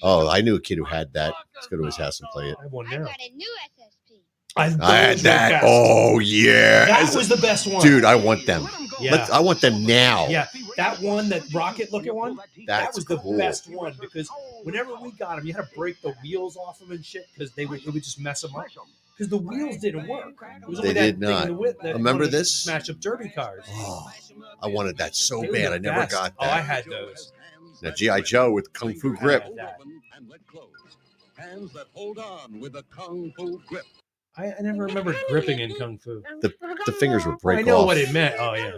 Speaker 8: Oh, I knew a kid who had that. Let's go to his house and play it.
Speaker 1: I have one now.
Speaker 13: a new SSP.
Speaker 8: I had that. Oh yeah,
Speaker 1: that was the best one,
Speaker 8: dude. I want them.
Speaker 1: Yeah.
Speaker 8: I want them now.
Speaker 1: Yeah, that one, that rocket looking one, that
Speaker 8: That's
Speaker 1: was the
Speaker 8: cool.
Speaker 1: best one because whenever we got them, you had to break the wheels off them and shit because it would just mess them up. Because the wheels didn't work. It was only
Speaker 8: They did
Speaker 1: that thing
Speaker 8: not.
Speaker 1: in the whip that
Speaker 8: Remember
Speaker 1: wanted to
Speaker 8: this?
Speaker 1: smash up derby cars.
Speaker 8: Oh, I wanted that so
Speaker 1: They were
Speaker 8: bad.
Speaker 1: the
Speaker 8: I never
Speaker 1: best.
Speaker 8: got
Speaker 1: Oh,
Speaker 8: that.
Speaker 1: I had those.
Speaker 8: Now G.I. Joe with Kung Fu grip.
Speaker 23: Hands that hold on with a kung fu grip.
Speaker 1: I never remember gripping in Kung Fu.
Speaker 8: The fingers would break
Speaker 1: I know
Speaker 8: off.
Speaker 1: what it meant. Oh yeah.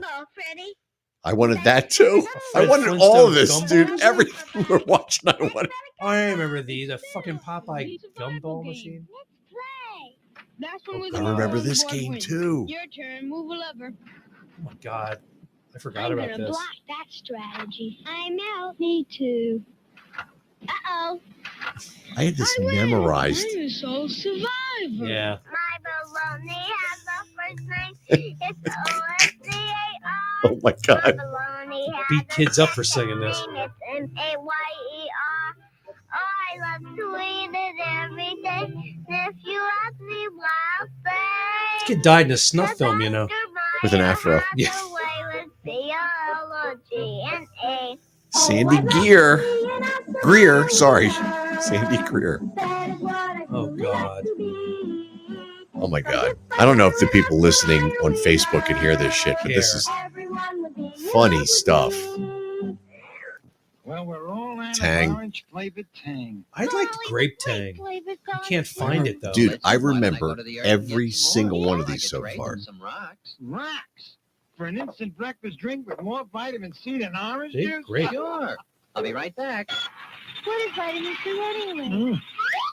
Speaker 8: I wanted that too. I
Speaker 1: Fred
Speaker 8: wanted all of
Speaker 1: Flintstone
Speaker 8: this,
Speaker 1: gumball?
Speaker 8: dude. Everything we're watching, I wanted.
Speaker 1: Oh, I remember these. A fucking Popeye gumball machine.
Speaker 4: That's when we
Speaker 8: I remember this game too.
Speaker 4: Your turn. Move a lever.
Speaker 1: Oh my god, I forgot
Speaker 4: I'm
Speaker 1: about
Speaker 4: gonna
Speaker 1: this.
Speaker 4: block that strategy. I'm out. Me too. Uh-oh.
Speaker 8: I had this memorized.
Speaker 4: I'm a soul survivor.
Speaker 1: Yeah.
Speaker 4: My baloney has a first name. It's O-S-C-A-R.
Speaker 8: Oh my god.
Speaker 1: Beat kids up for singing this.
Speaker 4: It's M-A-Y-E-R. Oh, I love to eat it every day. If you ask me why,
Speaker 1: This kid died in a snuff film, you know.
Speaker 8: With an afro.
Speaker 1: Yeah.
Speaker 4: B-L-O-G-N-A.
Speaker 8: Sandy Greer. Sorry. Sandy Greer.
Speaker 1: Oh god.
Speaker 8: Oh my god. I don't know if the people listening on Facebook can hear this shit, but this is funny stuff.
Speaker 23: Well, we're all out
Speaker 8: Tang.
Speaker 23: of orange flavored Tang.
Speaker 1: I liked grape tang. You can't find it though.
Speaker 8: Dude, I remember every single one of these so far.
Speaker 23: Rocks. For an instant breakfast drink with more vitamin C than orange
Speaker 1: Big
Speaker 23: juice?
Speaker 1: grape.
Speaker 23: Sure.
Speaker 9: I'll be right back.
Speaker 4: What is vitamin C anyway?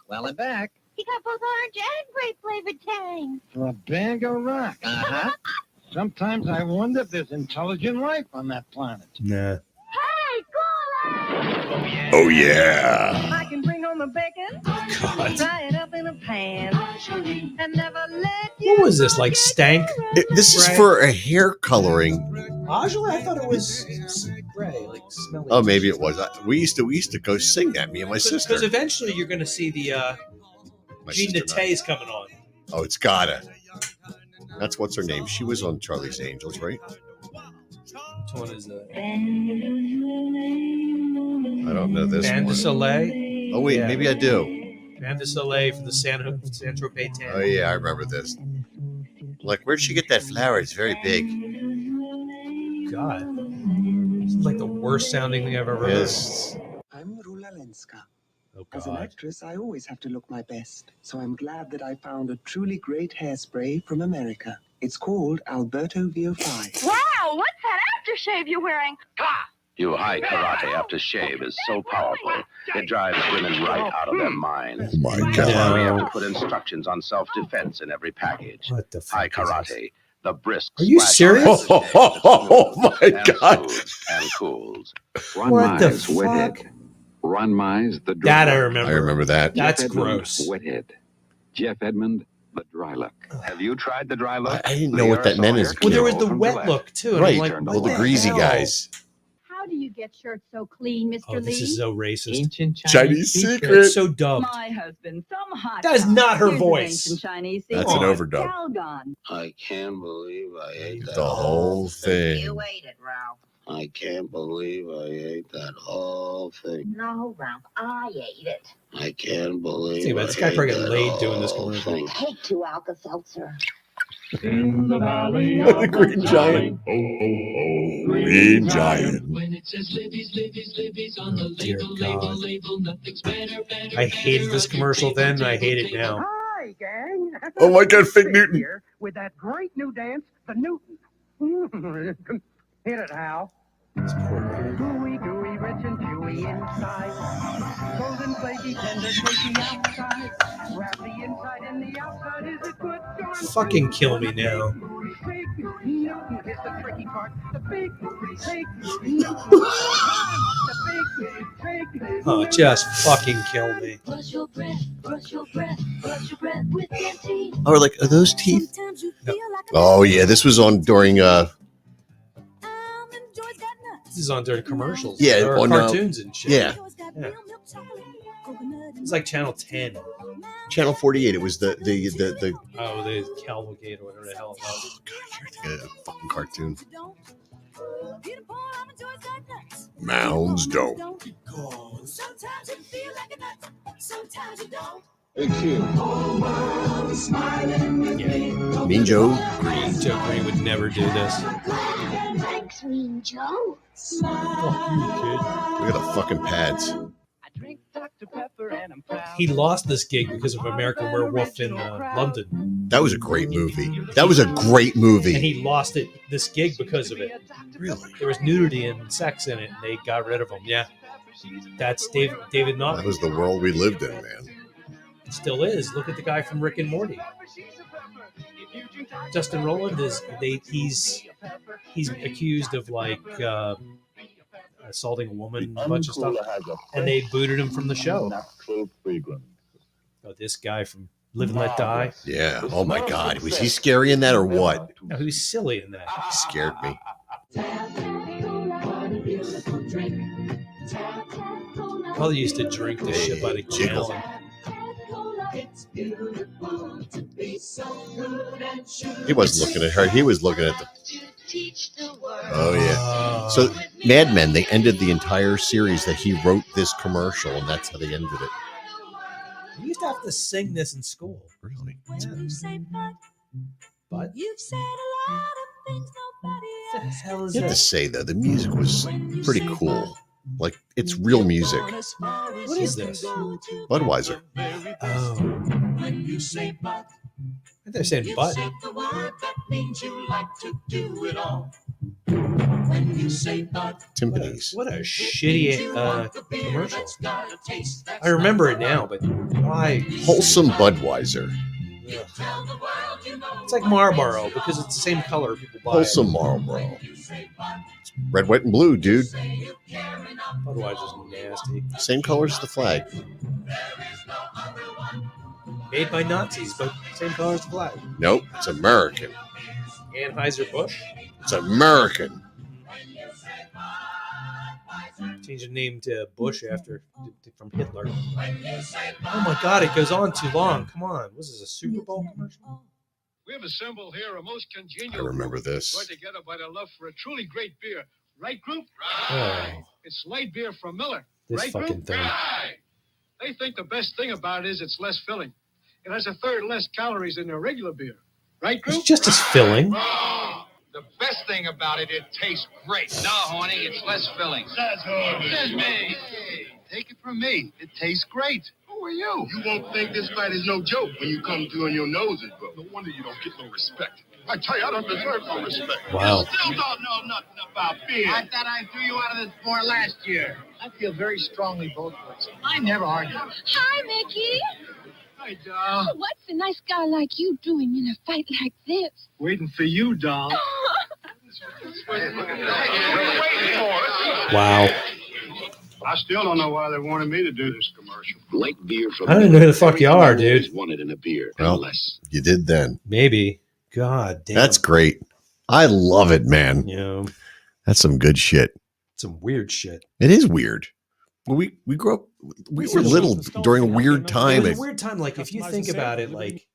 Speaker 9: Well, I'm back.
Speaker 4: You got both orange and grape flavored Tang.
Speaker 23: For a bag of rocks.
Speaker 9: Uh-huh.
Speaker 23: Sometimes I wonder if there's intelligent life on that planet.
Speaker 1: Nah.
Speaker 4: Hey, Cola!
Speaker 8: Oh yeah.
Speaker 5: I can bring home the bacon,
Speaker 1: God.
Speaker 5: fry it up in a pan, and never let
Speaker 1: What was this? Like stank?
Speaker 8: This is
Speaker 1: Right.
Speaker 8: for a hair coloring.
Speaker 1: Actually, I thought it was spray, like smelly.
Speaker 8: Oh, maybe it was. We used to go sing that, me and my sister.
Speaker 1: Because eventually you're going to see the
Speaker 8: My
Speaker 1: Jean
Speaker 8: sister and I.
Speaker 1: Nattay's coming on.
Speaker 8: Oh, it's gotta. That's what's her name. She was on Charlie's Angels, right?
Speaker 1: Which one is that?
Speaker 8: I don't know this
Speaker 1: Band
Speaker 8: one.
Speaker 1: de Soleil.
Speaker 8: Oh wait,
Speaker 1: Yeah.
Speaker 8: maybe I do.
Speaker 1: Band de Soleil from the San Tropez Tan.
Speaker 8: Oh yeah, I remember this. Like, where'd she get that flower? It's very big.
Speaker 1: God. It's like the worst sounding thing I've ever heard.
Speaker 8: Yes.
Speaker 6: I'm Rula Lenska.
Speaker 1: Oh,
Speaker 6: As an
Speaker 1: God.
Speaker 6: actress, I always have to look my best. So I'm glad that I found a truly great hairspray from America. It's called Alberto VO5.
Speaker 13: Wow, what's that aftershave you're wearing?
Speaker 19: Your high karate aftershave is so powerful, it drives women right out of their minds.
Speaker 8: Oh my
Speaker 19: That's why we have
Speaker 8: god.
Speaker 19: to put instructions on self-defense in every package.
Speaker 1: What the
Speaker 19: High
Speaker 1: fuck is this?
Speaker 19: karate, the brisk.
Speaker 1: Are you
Speaker 19: splash
Speaker 1: serious?
Speaker 19: on
Speaker 8: Oh my
Speaker 19: and
Speaker 8: god.
Speaker 19: soothes and cools.
Speaker 1: What the
Speaker 19: Ron Mize
Speaker 1: fuck?
Speaker 19: Ron Mize, the
Speaker 1: That I
Speaker 8: I
Speaker 1: remember.
Speaker 8: remember that.
Speaker 1: That's
Speaker 19: Jeff Edmund,
Speaker 1: gross.
Speaker 19: Wethead. Jeff Edmund, the dry look. Have you tried the dry look?
Speaker 8: I didn't know what that meant as a
Speaker 1: Well,
Speaker 8: kid.
Speaker 1: there was the wet look too. And
Speaker 8: Right.
Speaker 1: I'm like,
Speaker 8: All
Speaker 1: what
Speaker 8: the greasy
Speaker 1: hell?
Speaker 8: guys.
Speaker 17: How do you get shirts so clean, Mr.
Speaker 1: Oh,
Speaker 17: Lee?
Speaker 1: this is so racist.
Speaker 5: Ancient
Speaker 8: Chinese secret.
Speaker 1: It's so dumb.
Speaker 17: My husband, some hot.
Speaker 1: That is
Speaker 17: dog.
Speaker 1: not her
Speaker 17: Here's an
Speaker 1: voice.
Speaker 17: ancient Chinese
Speaker 8: That's an
Speaker 17: secret.
Speaker 8: overdub.
Speaker 17: Calgon.
Speaker 19: I can't believe I ate that.
Speaker 8: The whole thing.
Speaker 9: ate it, Ralph.
Speaker 19: I can't believe I ate that whole thing.
Speaker 9: No, Ralph, I ate it.
Speaker 19: I can't believe.
Speaker 1: Think about it, this guy probably got laid doing this commercial.
Speaker 9: Take 2 Alka-Seltzer.
Speaker 23: In the valley
Speaker 8: The Green Giant. Green Giant.
Speaker 1: Dear God. I hated this commercial then, and I hate it now.
Speaker 3: Hi, gang.
Speaker 8: Oh my god, Fig Newton.
Speaker 3: Here with that great new dance, the Newton. Hit it, Hal. Gooey, gooey, rich and chewy inside. Golden, flaky, tender, tasty outside. Wrap the inside and the outside is a good darn.
Speaker 1: Fucking kill me now.
Speaker 3: Big Newton is the tricky part. The big Newton. The big
Speaker 1: Oh, just fucking kill me.
Speaker 17: Brush your breath, brush your breath, brush your breath with your teeth.
Speaker 8: Oh, like, are those teeth?
Speaker 17: Sometimes you feel like a
Speaker 8: Oh yeah, this was on during
Speaker 1: This is on during commercials.
Speaker 8: Yeah,
Speaker 1: or
Speaker 8: on,
Speaker 1: cartoons and shit.
Speaker 8: yeah.
Speaker 17: Yours got
Speaker 1: Yeah.
Speaker 17: real milk chocolate.
Speaker 1: It was like Channel 10.
Speaker 8: Channel 48. It was the
Speaker 1: Oh, the Cavalcade or whatever the hell it was.
Speaker 8: a fucking cartoon. Mounds don't. Yeah. Mean Joe Green.
Speaker 1: Joe Green would never do this.
Speaker 4: Thanks, Mean Joe.
Speaker 1: Fuck you, kid.
Speaker 8: Look at the fucking pads.
Speaker 1: He lost this gig because of American Werewolf in London.
Speaker 8: That was a great movie. That was a great movie.
Speaker 1: And he lost this gig because of it.
Speaker 8: Really?
Speaker 1: There was nudity and sex in it, and they got rid of him. Yeah. That's David Naughton.
Speaker 8: That was the world we lived in, man.
Speaker 1: It still is. Look at the guy from Rick and Morty. Justin Roiland he's accused of like assaulting a woman, a bunch of stuff, and they booted him from the show. Oh, this guy from Live and Let Die.
Speaker 8: Yeah. Oh my God. Was he scary in that or what?
Speaker 1: No, he was silly in that.
Speaker 8: He scared me.
Speaker 1: Probably used to drink this shit by the gallon.
Speaker 8: He wasn't looking at her. He was looking at the. Oh yeah. So Mad Men, they ended the entire series that he wrote this commercial, and that's how they ended it.
Speaker 1: We used to have to sing this in school.
Speaker 8: Really?
Speaker 1: Yeah. But you've said a lot of things nobody else. What the hell is
Speaker 8: You have
Speaker 1: that?
Speaker 8: to say though, the music was pretty cool. Like it's real music.
Speaker 1: What is this?
Speaker 8: Budweiser.
Speaker 1: Oh. They're saying butt.
Speaker 8: Timpanis.
Speaker 1: What a shitty commercial. I remember it now, but why?
Speaker 8: Wholesome Budweiser.
Speaker 1: It's like Marlboro because it's the same color. People buy
Speaker 8: Wholesome
Speaker 1: it.
Speaker 8: Marlboro. Red, white, and blue, dude.
Speaker 1: Budweiser's nasty.
Speaker 8: Same colors as the flag.
Speaker 1: Made by Nazis, but same color as the flag.
Speaker 8: Nope, it's American.
Speaker 1: Anheuser-Busch.
Speaker 8: It's American.
Speaker 1: Changed the name to Bush from Hitler. Oh my God, it goes on too long. Come on. Was this a Super Bowl commercial?
Speaker 23: We have assembled here a most congenial
Speaker 8: I remember this.
Speaker 23: joined together by their love for a truly great beer. Right, group?
Speaker 1: Right.
Speaker 23: It's light bear from Miller.
Speaker 1: This
Speaker 23: right,
Speaker 1: fucking
Speaker 23: group?
Speaker 1: thing.
Speaker 23: Right. They think the best thing about it is it's less filling. It has a third less calories than their regular beer. Right, group?
Speaker 1: It's just as filling.
Speaker 20: Wrong. The best thing about it, it tastes great. No, Horny, it's less filling. Says me.
Speaker 23: Take it from me. It tastes great. Who are you?
Speaker 7: You won't think this fight is no joke when you come through and your nose is broke. No wonder you don't get no respect. I tell you, I don't deserve no respect.
Speaker 1: Wow.
Speaker 7: You still don't know nothing about beer.
Speaker 23: I thought I threw you out of this bar last year. I feel very strongly both ways. I never argue.
Speaker 13: Hi, Mickey.
Speaker 23: Hi, doll.
Speaker 13: Oh, what's a nice guy like you doing in a fight like this?
Speaker 23: Waiting for you, doll.
Speaker 1: Wow.
Speaker 7: I still don't know why they wanted me to do this commercial.
Speaker 19: Light beer from
Speaker 1: I don't even know who the fuck you are, dude.
Speaker 19: wanted in a beer.
Speaker 8: Well, you did then.
Speaker 1: Maybe. God damn.
Speaker 8: That's great. I love it, man.
Speaker 1: Yeah.
Speaker 8: That's some good shit.
Speaker 1: Some weird shit.
Speaker 8: It is weird. Well, we grew up. We were little during a weird time.
Speaker 1: It was a weird time. Like if you think about it, like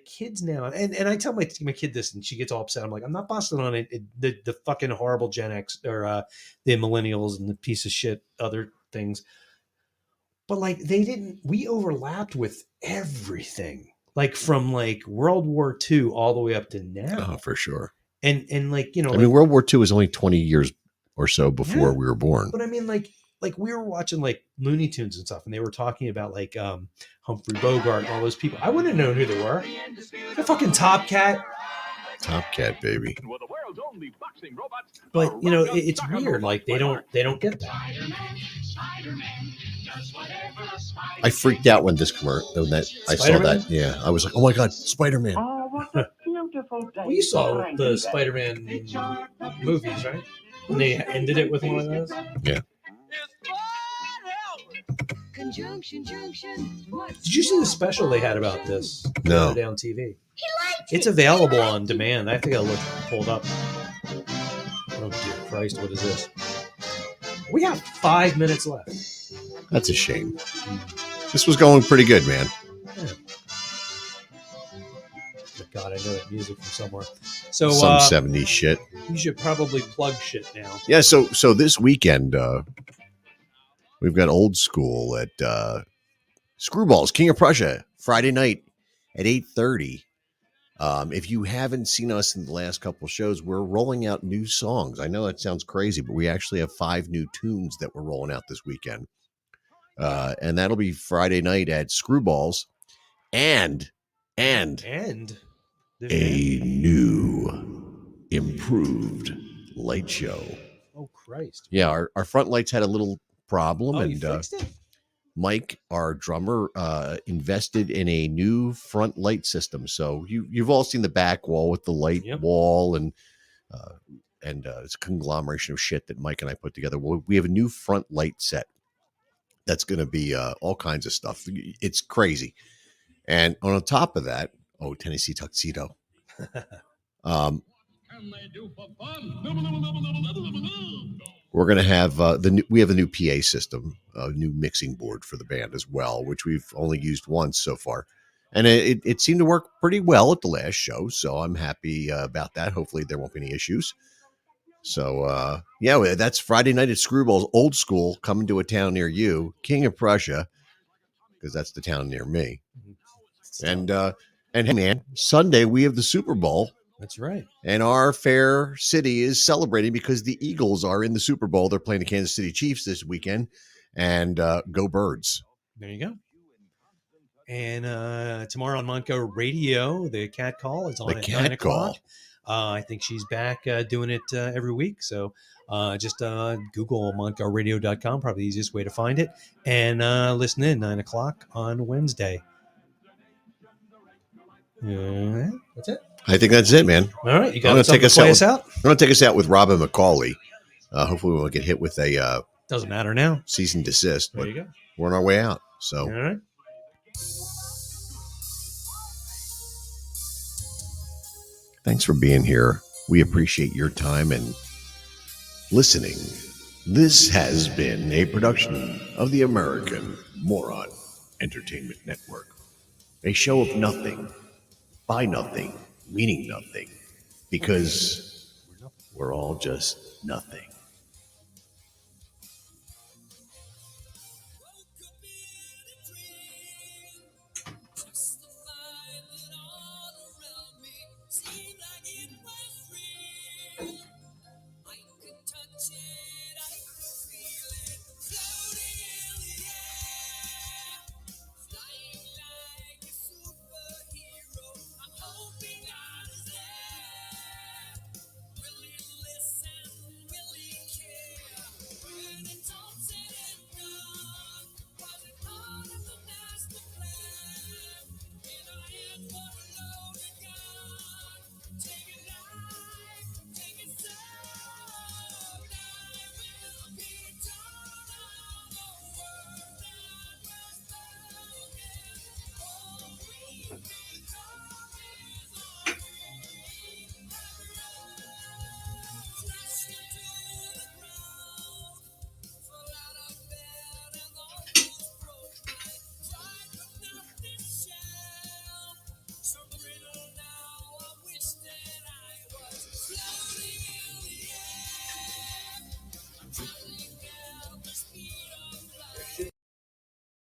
Speaker 1: kids now, and I tell my kid this, and she gets all upset. I'm like, I'm not busting on it. The fucking horrible Gen X or the millennials and the piece of shit other things. But like we overlapped with everything, like from like World War II all the way up to now.
Speaker 8: Oh, for sure.
Speaker 1: And like, you know,
Speaker 8: I mean, World War II was only 20 years or so before we were born.
Speaker 1: But I mean, like we were watching like Looney Tunes and stuff, and they were talking about like Humphrey Bogart and all those people. I wouldn't have known who they were. The fucking Top Cat.
Speaker 8: Top Cat, baby.
Speaker 1: But you know, it's weird. Like they don't get that.
Speaker 8: I freaked out when this commercial, when I saw that. Yeah, I was like, oh my God, Spider-Man.
Speaker 3: Oh, what a beautiful day.
Speaker 1: Well, you saw the Spider-Man movies, right? And they ended it with one of those.
Speaker 8: Yeah.
Speaker 17: Conjunction, junction.
Speaker 1: Did you see the special they had about this?
Speaker 8: No.
Speaker 1: The other day on TV. It's available on demand. I think I'll pull it up. Oh dear Christ, what is this? We have 5 minutes left.
Speaker 8: That's a shame. This was going pretty good, man.
Speaker 1: Yeah. God, I know that music from somewhere. So
Speaker 8: some 70s shit.
Speaker 1: You should probably plug shit now.
Speaker 8: Yeah, so this weekend we've got Old School at Screwballs, King of Prussia, Friday night at 8:30. If you haven't seen us in the last couple of shows, we're rolling out new songs. I know that sounds crazy, but we actually have 5 new tunes that we're rolling out this weekend. And that'll be Friday night at Screwballs and a new improved light show.
Speaker 1: Oh, Christ.
Speaker 8: Yeah, our front lights had a little problem.
Speaker 1: You fixed it?
Speaker 8: Mike, our drummer, invested in a new front light system. So you've all seen the back wall with the light wall and it's a conglomeration of shit that Mike and I put together. Well, we have a new front light set that's going to be all kinds of stuff. It's crazy. And on top of that, Tennessee Tuxedo. We're going to have we have a new PA system, a new mixing board for the band as well, which we've only used once so far. And it seemed to work pretty well at the last show. So I'm happy about that. Hopefully there won't be any issues. So, yeah, that's Friday night at Screwballs, Old School, coming to a town near you, King of Prussia, because that's the town near me. And hey, man, Sunday we have the Super Bowl.
Speaker 1: That's right.
Speaker 8: And our fair city is celebrating because the Eagles are in the Super Bowl. They're playing the Kansas City Chiefs this weekend. And go Birds.
Speaker 1: There you go. And tomorrow on Montgo Radio, the Cat Call is on at 9 o'clock. I think she's back doing it every week. So just Google MontgoRadio.com, probably the easiest way to find it. And listen in 9 o'clock on Wednesday. That's it.
Speaker 8: I think that's it, man.
Speaker 1: All right. You got something to play us out?
Speaker 8: I'm going to take us out with Robin McCauley. Hopefully we won't get hit with a...
Speaker 1: doesn't matter now.
Speaker 8: Cease and desist.
Speaker 1: There you go.
Speaker 8: We're on our way out. So...
Speaker 1: All right.
Speaker 8: Thanks for being here. We appreciate your time and listening. This has been a production of the American Moron Entertainment Network. A show of nothing, by nothing, meaning nothing, because we're all just nothing.